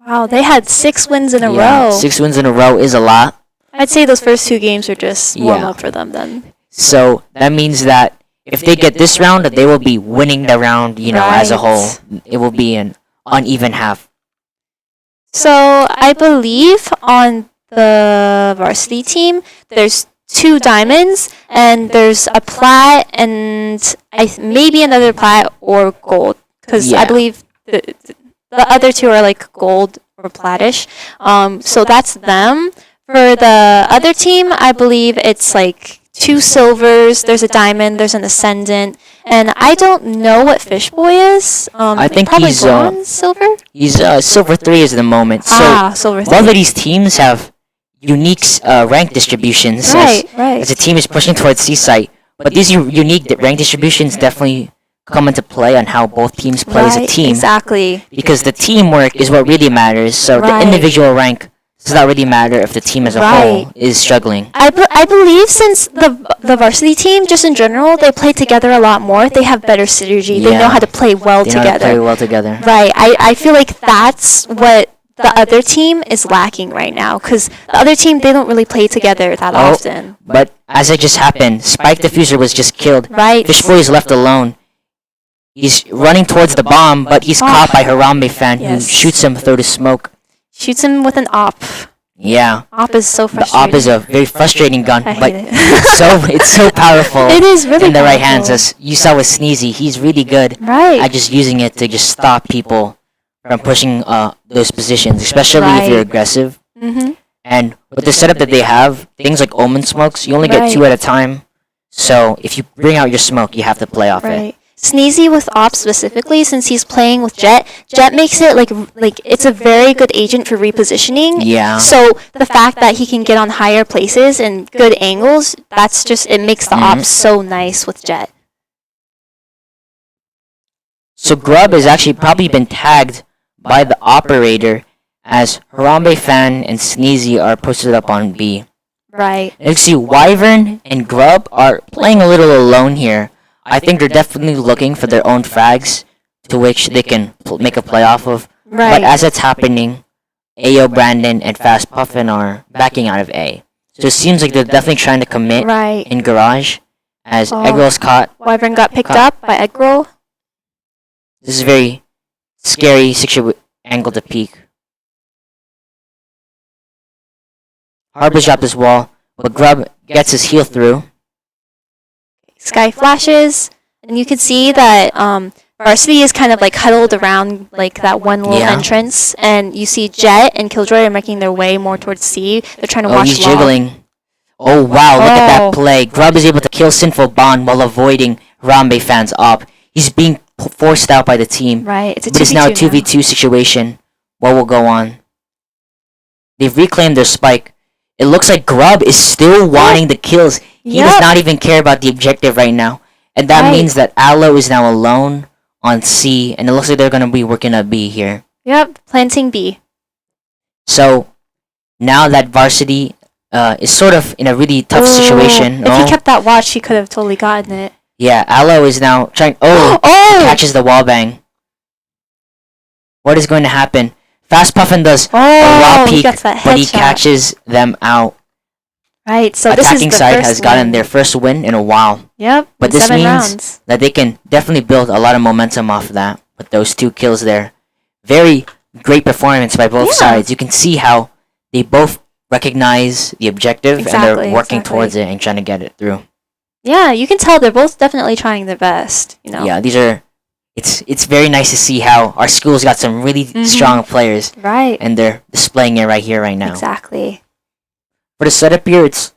Speaker 1: Wow, they had 6 wins in a
Speaker 2: Yeah,
Speaker 1: row.
Speaker 2: 6 wins in a row is a lot.
Speaker 1: I'd say those first 2 games are just warm
Speaker 2: Yeah.
Speaker 1: up for them then.
Speaker 2: So that means that if they get this round, they will be winning the round, as a
Speaker 1: Right.
Speaker 2: whole. It will be an uneven half.
Speaker 1: So I believe on the varsity team, there's 2 diamonds, and there's a plat, and maybe another plat or gold, because
Speaker 2: Yeah.
Speaker 1: I believe the other 2 are like gold or platish. So that's them. For the other team, I believe it's like 2 silvers. There's a diamond. There's an ascendant, and I don't know what Fishboy is.
Speaker 2: I think
Speaker 1: probably
Speaker 2: he's,
Speaker 1: bronze, silver.
Speaker 2: He's silver 3 is the moment. So
Speaker 1: Silver.
Speaker 2: both of these teams have unique rank distributions.
Speaker 1: Right,
Speaker 2: as,
Speaker 1: right.
Speaker 2: as the team is pushing towards C-Site. But these unique rank distributions definitely come into play on how both teams play as a
Speaker 1: Right,
Speaker 2: team.
Speaker 1: Exactly.
Speaker 2: Because the teamwork is what really matters. So the
Speaker 1: Right.
Speaker 2: individual rank does not really matter if the team as a whole
Speaker 1: Right.
Speaker 2: is struggling.
Speaker 1: I believe since the varsity team, just in general, they play together a lot more. They have better synergy. They
Speaker 2: Yeah.
Speaker 1: know how to play well
Speaker 2: They know how to play
Speaker 1: together.
Speaker 2: well together.
Speaker 1: Right. I feel like that's what the other team is lacking right now, because the other team, they don't really play together that
Speaker 2: Oh.
Speaker 1: often.
Speaker 2: But as it just happened, Spike Diffuser was just killed.
Speaker 1: Right.
Speaker 2: Fishboy is left alone. He's running towards the bomb, but he's caught by Harambe fan, who
Speaker 1: Yes.
Speaker 2: shoots him through the smoke.
Speaker 1: Shoots him with an op.
Speaker 2: Yeah,
Speaker 1: Op is so
Speaker 2: the
Speaker 1: frustrating.
Speaker 2: op is a very frustrating gun,
Speaker 1: I
Speaker 2: but
Speaker 1: hate it.
Speaker 2: it's so powerful.
Speaker 1: It is really
Speaker 2: in the right hands.
Speaker 1: powerful.
Speaker 2: As you saw with Sneezy, he's really good
Speaker 1: Right.
Speaker 2: at just using it to just stop people from pushing those positions, especially if you're
Speaker 1: Right.
Speaker 2: aggressive.
Speaker 1: Mm-hmm.
Speaker 2: And with the setup that they have, things like Omen smokes, you only get 2
Speaker 1: Right.
Speaker 2: at a time. So if you bring out your smoke, you have to play off it.
Speaker 1: Right. Sneezy with Op specifically, since he's playing with Jet, Jet makes it like it's a very good agent for repositioning.
Speaker 2: Yeah.
Speaker 1: So the fact that he can get on higher places and good angles, that's just, it makes the
Speaker 2: Mhm.
Speaker 1: Op so nice with Jet.
Speaker 2: So Grub has actually probably been tagged by the operator, as Harambe fan and Sneezy are posted up on B.
Speaker 1: Right.
Speaker 2: And you can see Wyvern and Grub are playing a little alone here. I think they're definitely looking for their own frags to which they can make a play off of. But
Speaker 1: Right.
Speaker 2: as it's happening, Ayo, Brandon, and Fast Puffin are backing out of A. So it seems like they're definitely trying to commit
Speaker 1: Right.
Speaker 2: in Garage, as
Speaker 1: Oh.
Speaker 2: Eggroll's caught.
Speaker 1: Wyvern got picked up by Eggroll.
Speaker 2: This is a very scary angle to peek. Harbor's dropped his wall, but Grub gets his heel through.
Speaker 1: Sky flashes, and you can see that Varsity is kind of like huddled around like that one little
Speaker 2: Yeah.
Speaker 1: entrance, and you see Jet and Killjoy are making their way more towards C. They're trying to
Speaker 2: Oh,
Speaker 1: watch
Speaker 2: he's
Speaker 1: long.
Speaker 2: jiggling. Oh, wow, look at
Speaker 1: Oh.
Speaker 2: that play. Grub is able to kill Sinful Bond while avoiding Rambe fans up. He's being forced out by the team.
Speaker 1: Right, it's a
Speaker 2: But it's now a
Speaker 1: 2v2
Speaker 2: 2v2 situation. What will go on? They've reclaimed their spike. It looks like Grub is still wanting the kills. He does
Speaker 1: Yep.
Speaker 2: not even care about the objective right now. And that
Speaker 1: Right.
Speaker 2: means that Aloe is now alone on C, and it looks like they're gonna be working at B here.
Speaker 1: Yep. Planting B.
Speaker 2: So now that Varsity is sort of in a really tough situation.
Speaker 1: If he kept that watch, he could have totally gotten it.
Speaker 2: Yeah, Aloe is now trying. Oh, he catches the wall bang. What is going to happen? Fast Puffin does a raw
Speaker 1: he
Speaker 2: peek,
Speaker 1: gets that
Speaker 2: but he
Speaker 1: headshot.
Speaker 2: catches them out.
Speaker 1: Right. So
Speaker 2: Attacking
Speaker 1: this is the
Speaker 2: side
Speaker 1: first
Speaker 2: has gotten
Speaker 1: win.
Speaker 2: their first win in a while.
Speaker 1: Yep.
Speaker 2: But
Speaker 1: in
Speaker 2: this
Speaker 1: 7
Speaker 2: means
Speaker 1: rounds.
Speaker 2: that they can definitely build a lot of momentum off of that with those 2 kills there. Very great performance by both sides. You can see how they both recognize the objective and they're working towards it and trying to get it through.
Speaker 1: Yeah, you can tell they're both definitely trying their best. You know.
Speaker 2: Yeah, these are. It's very nice to see how our school's got some really strong players.
Speaker 1: Right.
Speaker 2: And they're displaying it right here, right now.
Speaker 1: Exactly.
Speaker 2: For the setup here, it's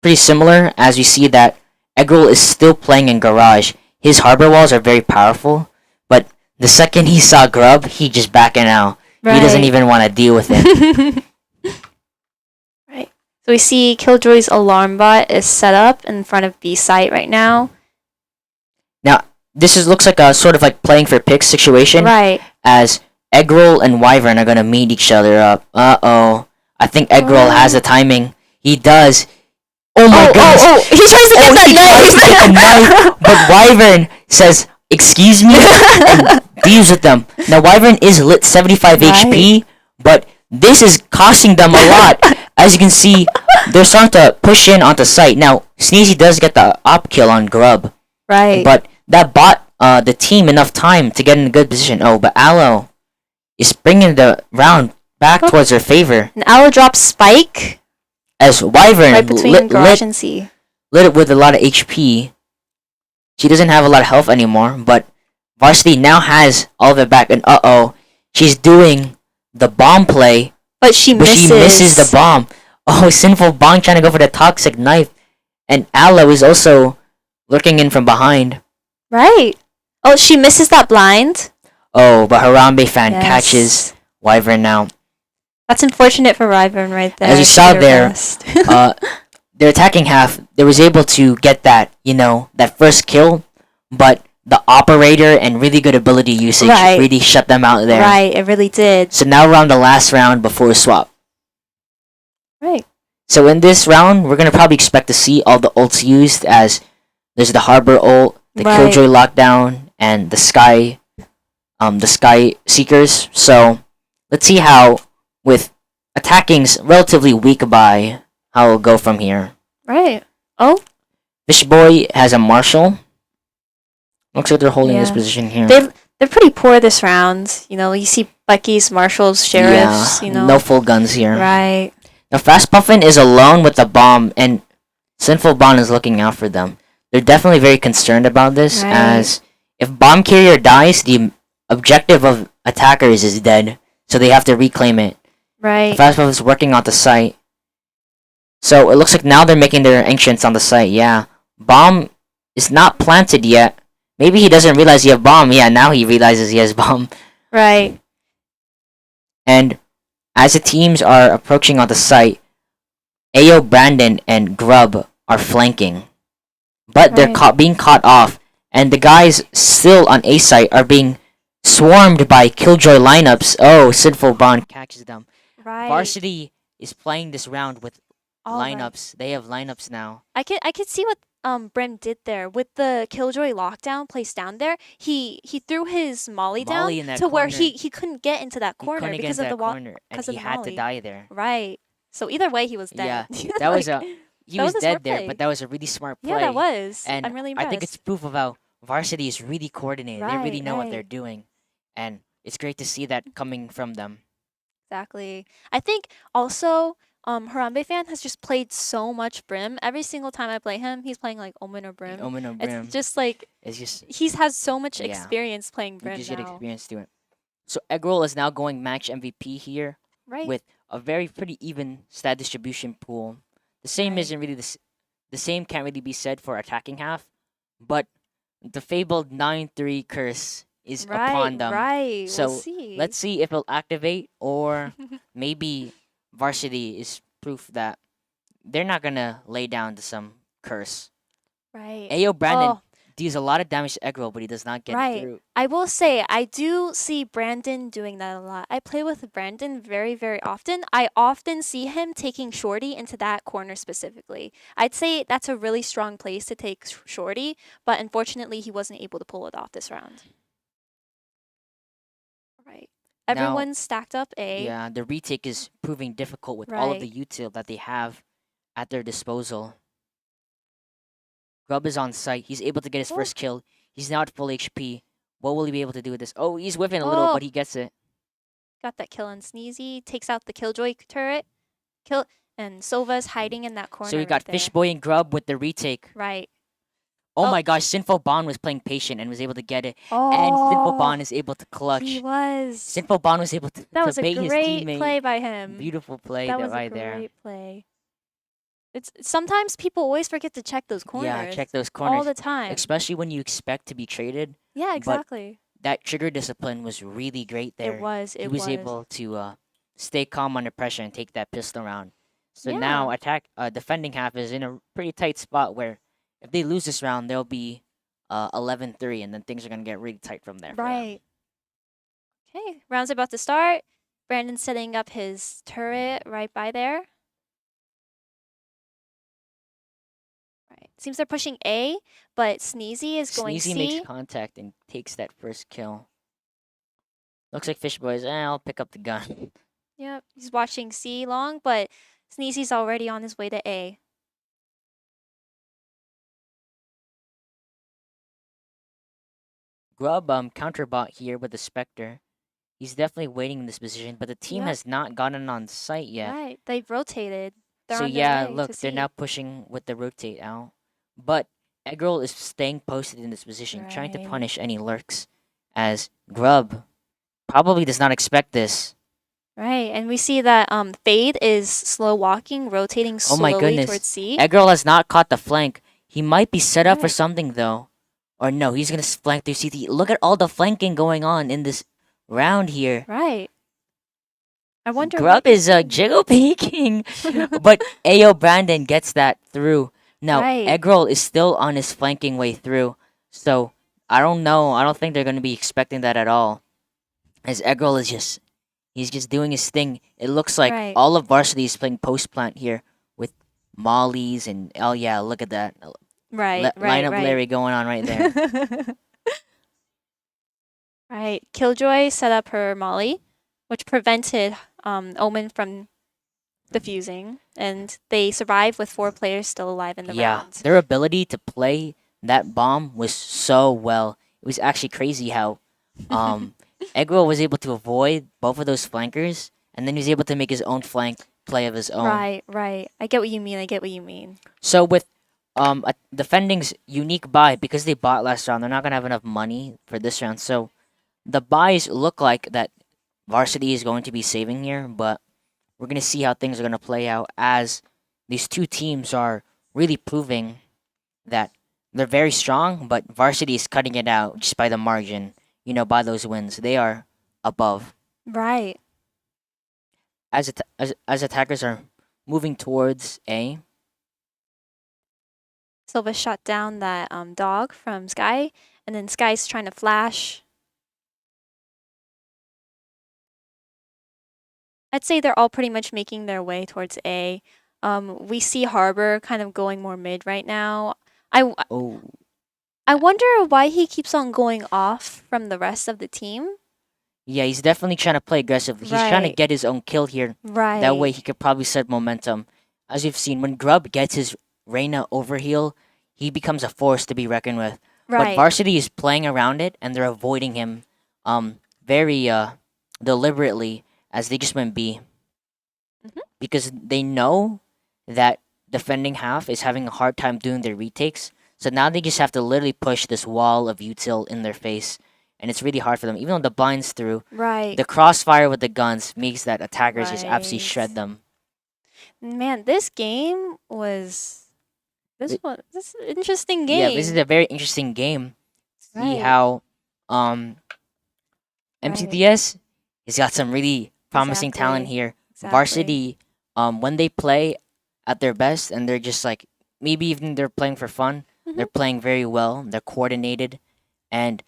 Speaker 2: pretty similar as we see that Eggroll is still playing in Garage. His harbor walls are very powerful, but the second he saw Grub, he just backing out. Right. He doesn't even want to deal with it.
Speaker 1: Right. So we see Killjoy's alarm bot is set up in front of B site right now.
Speaker 2: Now, this looks like a sort of like playing for picks situation.
Speaker 1: Right.
Speaker 2: As Eggroll and Wyvern are going to meet each other up. Uh-oh. I think Eggroll has the timing. He does. Oh my goodness.
Speaker 1: He tries to get that
Speaker 2: knife. But Wyvern says, excuse me, and deals with them. Now, Wyvern is lit 75 HP, but this is costing them a lot. As you can see, they're starting to push in onto site. Now, Sneezy does get the op kill on Grub.
Speaker 1: Right.
Speaker 2: But that bought the team enough time to get in a good position. Oh, but Aloe is bringing the round back towards her favor.
Speaker 1: And Aloe drops Spike.
Speaker 2: As Wyvern
Speaker 1: Right between Garage and C.
Speaker 2: Lit it with a lot of HP. She doesn't have a lot of health anymore, but Varsity now has all of it back. And uh-oh, she's doing the bomb play.
Speaker 1: But she
Speaker 2: misses the bomb. Oh, Sinful Bong trying to go for the toxic knife. And Aloe is also lurking in from behind.
Speaker 1: Right. Oh, she misses that blind.
Speaker 2: Oh, but Harambe fan catches Wyvern now.
Speaker 1: That's unfortunate for Wyvern right there.
Speaker 2: As you saw there, their attacking half, they was able to get that, that first kill, but the operator and really good ability usage really shut them out there.
Speaker 1: Right, it really did.
Speaker 2: So now we're on the last round before swap.
Speaker 1: Right.
Speaker 2: So in this round, we're going to probably expect to see all the ults used as there's the Harbor ult, the Killjoy lockdown, and the Sky Seekers. So let's see how, with attacking's relatively weak buy, how it'll go from here.
Speaker 1: Right. Oh.
Speaker 2: Fishboy has a Marshall. Looks like they're holding this position here.
Speaker 1: They're pretty poor this round. You see Bucky's, Marshalls, Sheriffs,
Speaker 2: no full guns here.
Speaker 1: Right.
Speaker 2: Now Fast Puffin is alone with the bomb, and Sinful Bond is looking out for them. They're definitely very concerned about this, as if Bomb Carrier dies, the objective of attackers is dead, so they have to reclaim it.
Speaker 1: Right.
Speaker 2: Fast Puffin's working on the site. So it looks like now they're making their entrance on the site, yeah. Bomb is not planted yet. Maybe he doesn't realize he has bomb. Yeah, now he realizes he has bomb.
Speaker 1: Right.
Speaker 2: And as the teams are approaching on the site, Ayo, Brandon, and Grub are flanking. But they're being caught off. And the guys still on A site are being swarmed by Killjoy lineups. Oh, Sinful Bond catches them.
Speaker 1: Right.
Speaker 2: Varsity is playing this round with lineups.
Speaker 1: Right.
Speaker 2: They have lineups now.
Speaker 1: I could see what Brim did there with the Killjoy lockdown placed down there. He threw his Molly down to where he couldn't get into that corner because of the wall.
Speaker 2: And he had to die there.
Speaker 1: Right. So either way, he was dead.
Speaker 2: Yeah, that was he was dead there, but that was a really smart play.
Speaker 1: Yeah, that was.
Speaker 2: And
Speaker 1: I'm really impressed.
Speaker 2: I think it's proof of how Varsity is really coordinated. They really know what they're doing, and it's great to see that coming from them.
Speaker 1: Exactly. I think also Harambe fan has just played so much Brim. Every single time I play him, he's playing like Omen or Brim. It's just like he has so much experience playing Brim.
Speaker 2: You just get experience to it. So Eggroll is now going match MVP here, with a very pretty even stat distribution pool. The same isn't really the same can't really be said for attacking half, but the fabled 9-3 curse is upon them.
Speaker 1: Right.
Speaker 2: So let's see if it'll activate, or maybe Varsity is proof that they're not gonna lay down to some curse.
Speaker 1: Right.
Speaker 2: Ayo, Brandon deals a lot of damage to Eggroll, but he does not get it
Speaker 1: Right.
Speaker 2: through.
Speaker 1: I will say, I do see Brandon doing that a lot. I play with Brandon very, very often. I often see him taking Shorty into that corner specifically. I'd say that's a really strong place to take Shorty, but unfortunately, he wasn't able to pull it off this round. Right.
Speaker 2: Now,
Speaker 1: Everyone's stacked up A.
Speaker 2: yeah, the retake is proving difficult with all of the
Speaker 1: Right.
Speaker 2: util that they have at their disposal. Grub is on site. He's able to get his
Speaker 1: Oh,
Speaker 2: first kill. He's now at full HP. What will he be able to do with this? Oh, he's whiffing a little,
Speaker 1: oh,
Speaker 2: but he gets it.
Speaker 1: got that kill on Sneezy. Takes out the Killjoy turret. Kill and Silva's hiding in that
Speaker 2: So
Speaker 1: corner
Speaker 2: we got
Speaker 1: right there.
Speaker 2: Fishboy and Grub with the retake.
Speaker 1: Right.
Speaker 2: Oh
Speaker 1: Oh.
Speaker 2: my gosh, Sinful Bond was playing patient and was able to get it. And Sinful
Speaker 1: Oh,
Speaker 2: Bond is able to clutch.
Speaker 1: he was.
Speaker 2: Sinful Bond was able
Speaker 1: That
Speaker 2: to
Speaker 1: was a
Speaker 2: bait his
Speaker 1: great
Speaker 2: teammate.
Speaker 1: play by him.
Speaker 2: Beautiful play
Speaker 1: That
Speaker 2: there,
Speaker 1: was a
Speaker 2: right there.
Speaker 1: great play. It's sometimes people always forget to check those corners.
Speaker 2: Yeah, check those
Speaker 1: all
Speaker 2: corners.
Speaker 1: the time.
Speaker 2: Especially when you expect to be traded.
Speaker 1: Yeah, exactly.
Speaker 2: That trigger discipline was really great there.
Speaker 1: It was.
Speaker 2: He was able to stay calm under pressure and take that pistol round. So
Speaker 1: Yeah.
Speaker 2: now defending half is in a pretty tight spot where if they lose this round, they'll be 11-3, and then things are gonna get really tight from there.
Speaker 1: Right. Okay, round's about to start. Brandon's setting up his turret right by there. Right. Seems they're pushing A, but Sneezy is going
Speaker 2: Sneezy
Speaker 1: C.
Speaker 2: makes contact and takes that first kill. Looks like Fishboy's, I'll pick up the gun.
Speaker 1: Yep, he's watching C long, but Sneezy's already on his way to A.
Speaker 2: Grub counterbot here with the Spectre. He's definitely waiting in this position, but the team
Speaker 1: Yep.
Speaker 2: has not gotten on site yet.
Speaker 1: Right, they've rotated. They're
Speaker 2: So
Speaker 1: on
Speaker 2: yeah,
Speaker 1: their way
Speaker 2: look,
Speaker 1: to
Speaker 2: they're
Speaker 1: C.
Speaker 2: now pushing with the rotate out. But Eggroll is staying posted in this position, trying to
Speaker 1: Right.
Speaker 2: punish any lurks, as Grub probably does not expect this.
Speaker 1: Right, and we see that Fade is slow walking, rotating
Speaker 2: Oh
Speaker 1: slowly
Speaker 2: my goodness.
Speaker 1: towards C.
Speaker 2: Eggroll has not caught the flank. He might be set up for
Speaker 1: Right.
Speaker 2: something though. Or no, he's gonna flank through CT. Look at all the flanking going on in this round here.
Speaker 1: Right. I wonder
Speaker 2: Grub is jiggle peeking, but Ayo Brandon gets that through. Now
Speaker 1: Right.
Speaker 2: Eggroll is still on his flanking way through, so I don't know. I don't think they're gonna be expecting that at all. As Eggroll is he's just doing his thing. It looks like
Speaker 1: Right.
Speaker 2: all of varsity is playing post plant here with mollies and oh yeah, look at that
Speaker 1: right,
Speaker 2: lineup Larry going on right there.
Speaker 1: Right, Killjoy set up her Molly, which prevented Omen from defusing, and they survived with 4 players still alive in the round.
Speaker 2: Their ability to play that bomb was so well. It was actually crazy how Eggroll was able to avoid both of those flankers, and then he was able to make his own flank play of his own.
Speaker 1: Right. I get what you mean.
Speaker 2: So with defending's unique buy, because they bought last round, they're not gonna have enough money for this round. So the buys look like that varsity is going to be saving here, but we're gonna see how things are gonna play out as these two teams are really proving that they're very strong, but varsity is cutting it out just by the margin. By those wins, they are above.
Speaker 1: Right.
Speaker 2: As attackers are moving towards A.
Speaker 1: Silva shot down that dog from Sky, and then Sky's trying to flash. I'd say they're all pretty much making their way towards A. We see Harbor kind of going more mid right now.
Speaker 2: Oh,
Speaker 1: I wonder why he keeps on going off from the rest of the team.
Speaker 2: yeah, he's definitely trying to play aggressively. He's trying to
Speaker 1: Right.
Speaker 2: get his own kill here.
Speaker 1: Right.
Speaker 2: That way he could probably set momentum. As you've seen, when Grub gets his Reyna overheal, he becomes a force to be reckoned with. But
Speaker 1: Right.
Speaker 2: varsity is playing around it and they're avoiding him very deliberately as they just went B.
Speaker 1: Mhm.
Speaker 2: Because they know that defending half is having a hard time doing their retakes. So now they just have to literally push this wall of util in their face. And it's really hard for them. Even though the blind's through,
Speaker 1: Right.
Speaker 2: the crossfire with the guns makes that attackers just absolutely
Speaker 1: Right.
Speaker 2: shred them.
Speaker 1: Man, this game was this is an interesting game.
Speaker 2: Yeah, this is a very interesting game. See
Speaker 1: Right.
Speaker 2: how MCTS has got some really promising talent
Speaker 1: Exactly.
Speaker 2: here.
Speaker 1: Exactly.
Speaker 2: Varsity, when they play at their best and they're just like maybe even they're playing for fun, They're playing very well. They're coordinated, and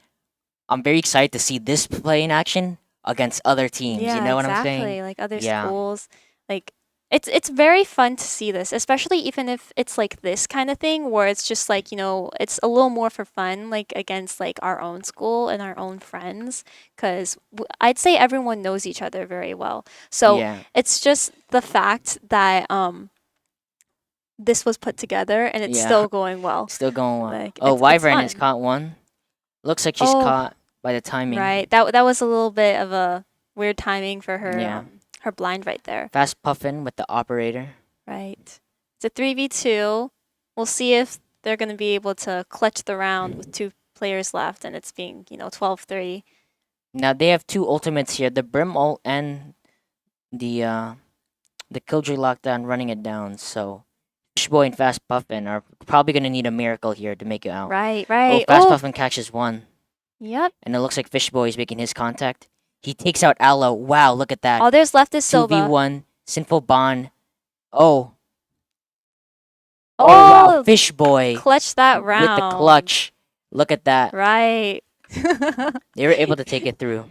Speaker 2: I'm very excited to see this play in action against other teams. You
Speaker 1: Yeah,
Speaker 2: know what I'm saying?
Speaker 1: exactly. Like other
Speaker 2: Yeah,
Speaker 1: schools, like it's very fun to see this, especially even if it's like this kind of thing where it's just like, it's a little more for fun, like against like our own school and our own friends, because I'd say everyone knows each other very well. So
Speaker 2: yeah,
Speaker 1: it's just the fact that this was put together and it's
Speaker 2: yeah.
Speaker 1: still going well.
Speaker 2: Still going well.
Speaker 1: Like
Speaker 2: Oh,
Speaker 1: it's
Speaker 2: Wyvern has
Speaker 1: fun.
Speaker 2: caught one. Looks like she's
Speaker 1: Oh,
Speaker 2: caught by the timing.
Speaker 1: right. That was a little bit of a weird timing for
Speaker 2: Yeah.
Speaker 1: her blind right there.
Speaker 2: Fast Puffin with the operator.
Speaker 1: Right. It's a 3v2. We'll see if they're going to be able to clutch the round with two players left and it's being, 12-3.
Speaker 2: Now they have two ultimates here: the Brim ult and the Killjoy lockdown, running it down. So Fishboy and Fast Puffin are probably gonna need a miracle here to make it out.
Speaker 1: Right,
Speaker 2: Oh,
Speaker 1: right.
Speaker 2: Fast
Speaker 1: Oh,
Speaker 2: Puffin catches one,
Speaker 1: yep.
Speaker 2: and it looks like Fishboy is making his contact. He takes out Aloe. Wow, look at that.
Speaker 1: All there's left is
Speaker 2: Two v
Speaker 1: Silva.
Speaker 2: one. Sinful Bond. Oh, oh wow,
Speaker 1: Oh,
Speaker 2: Fishboy
Speaker 1: clutch that
Speaker 2: with the
Speaker 1: round.
Speaker 2: clutch. Look at that.
Speaker 1: Right.
Speaker 2: They were able to take it through.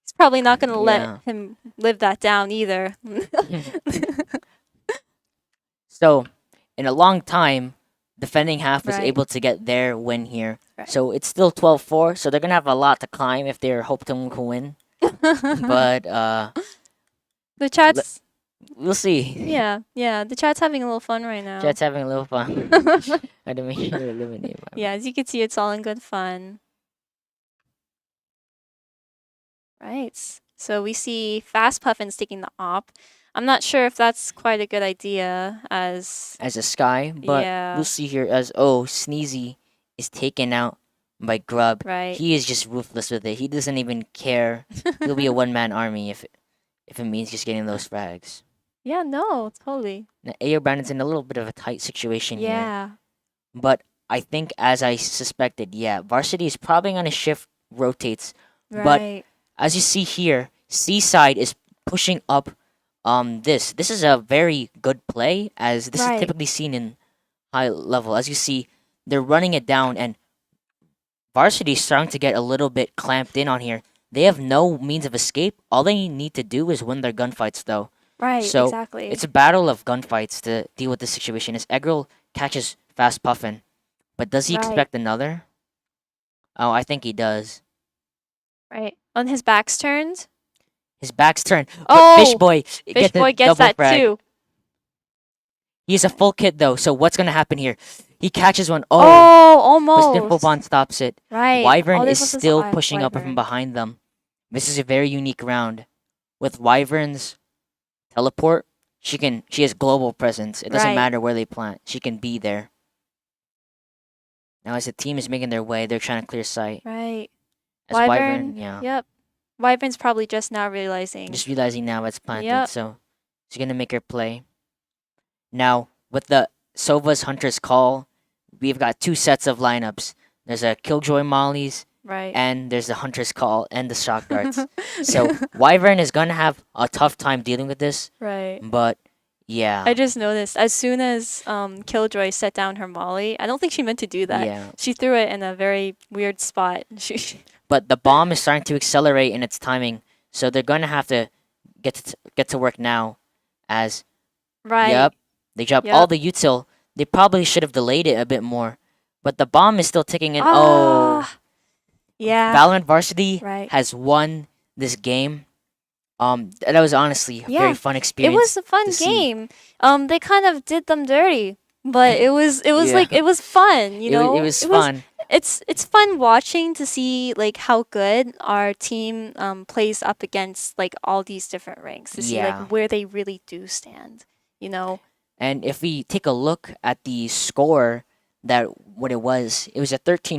Speaker 1: He's probably not going to let
Speaker 2: Yeah.
Speaker 1: him live that down either.
Speaker 2: So, in a long time, defending half was
Speaker 1: Right.
Speaker 2: able to get their win here.
Speaker 1: Right.
Speaker 2: So it's still 12-4, so they're going to have a lot to climb if they're hoping to win. But
Speaker 1: The chat's
Speaker 2: we'll see.
Speaker 1: yeah. The chat's having a little fun right now.
Speaker 2: Jet's having a little fun. I had to make sure to eliminate my
Speaker 1: Yeah, as you can see, it's all in good fun. Right. So we see Fast Puffins taking the op. I'm not sure if that's quite a good idea as
Speaker 2: as a Sky, but
Speaker 1: yeah,
Speaker 2: we'll see here as Sneezy is taken out by Grub.
Speaker 1: right.
Speaker 2: He is just ruthless with it. He doesn't even care. He'll be a one-man army if it means just getting those frags.
Speaker 1: Yeah, no, totally.
Speaker 2: Now, Ayo Brandon's in a little bit of a tight situation here.
Speaker 1: Yeah.
Speaker 2: But I think, as I suspected, yeah, Varsity is probably going to shift rotates. But
Speaker 1: Right.
Speaker 2: as you see here, Seaside is pushing up this. This is a very good play, as this is
Speaker 1: Right.
Speaker 2: typically seen in high level. As you see, they're running it down, and Varsity is starting to get a little bit clamped in on here. They have no means of escape. All they need to do is win their gunfights, though.
Speaker 1: Right,
Speaker 2: So
Speaker 1: exactly.
Speaker 2: it's a battle of gunfights to deal with this situation. As Eggerl catches Fast Puffin, but does he
Speaker 1: Right.
Speaker 2: expect another? Oh, I think he does.
Speaker 1: right. On his back's turned.
Speaker 2: His back's turned. But
Speaker 1: Oh,
Speaker 2: Fishboy
Speaker 1: Fish Boy gets that
Speaker 2: frag.
Speaker 1: too.
Speaker 2: He's a full kit though, so what's gonna happen here? He catches one.
Speaker 1: Oh,
Speaker 2: But Simple
Speaker 1: almost.
Speaker 2: Bond stops it.
Speaker 1: Right.
Speaker 2: Wyvern
Speaker 1: All
Speaker 2: is
Speaker 1: this was
Speaker 2: still
Speaker 1: Wy-
Speaker 2: pushing up from
Speaker 1: Wyvern.
Speaker 2: behind them. This is a very unique round. With Wyvern's teleport, she has global presence. It doesn't
Speaker 1: Right.
Speaker 2: matter where they plant. She can be there. Now as the team is making their way, they're trying to clear sight.
Speaker 1: Right.
Speaker 2: As Wyvern, yeah.
Speaker 1: Yep. Wyvern's probably just now realizing.
Speaker 2: Just realizing now it's planted,
Speaker 1: Yep.
Speaker 2: so she's gonna make her play. Now, with the Sova's Hunter's Call, we've got two sets of lineups. There's a Killjoy Mollies,
Speaker 1: Right.
Speaker 2: and there's the Hunter's Call and the Shock Darts. So Wyvern is gonna have a tough time dealing with this,
Speaker 1: right.
Speaker 2: but yeah.
Speaker 1: I just noticed as soon as Killjoy set down her molly, I don't think she meant to do that.
Speaker 2: Yeah.
Speaker 1: She threw it in a very weird spot.
Speaker 2: But the bomb is starting to accelerate in its timing, so they're gonna have to get to work now. As
Speaker 1: right.
Speaker 2: yep, they drop all the util. They probably should have delayed it a bit more, but the bomb is still ticking in.
Speaker 1: Ah. Yeah.
Speaker 2: Valorant Varsity
Speaker 1: Right.
Speaker 2: has won this game. That was honestly a
Speaker 1: Yeah,
Speaker 2: very fun
Speaker 1: It
Speaker 2: experience.
Speaker 1: was a fun
Speaker 2: to see.
Speaker 1: game. They kind of did them dirty, but it was
Speaker 2: Yeah.
Speaker 1: like it was fun,
Speaker 2: It was fun.
Speaker 1: It's fun watching to see like how good our team plays up against like all these different ranks to see
Speaker 2: Yeah.
Speaker 1: like where they really do stand, you know.
Speaker 2: And if we take a look at the score, that what it was a 13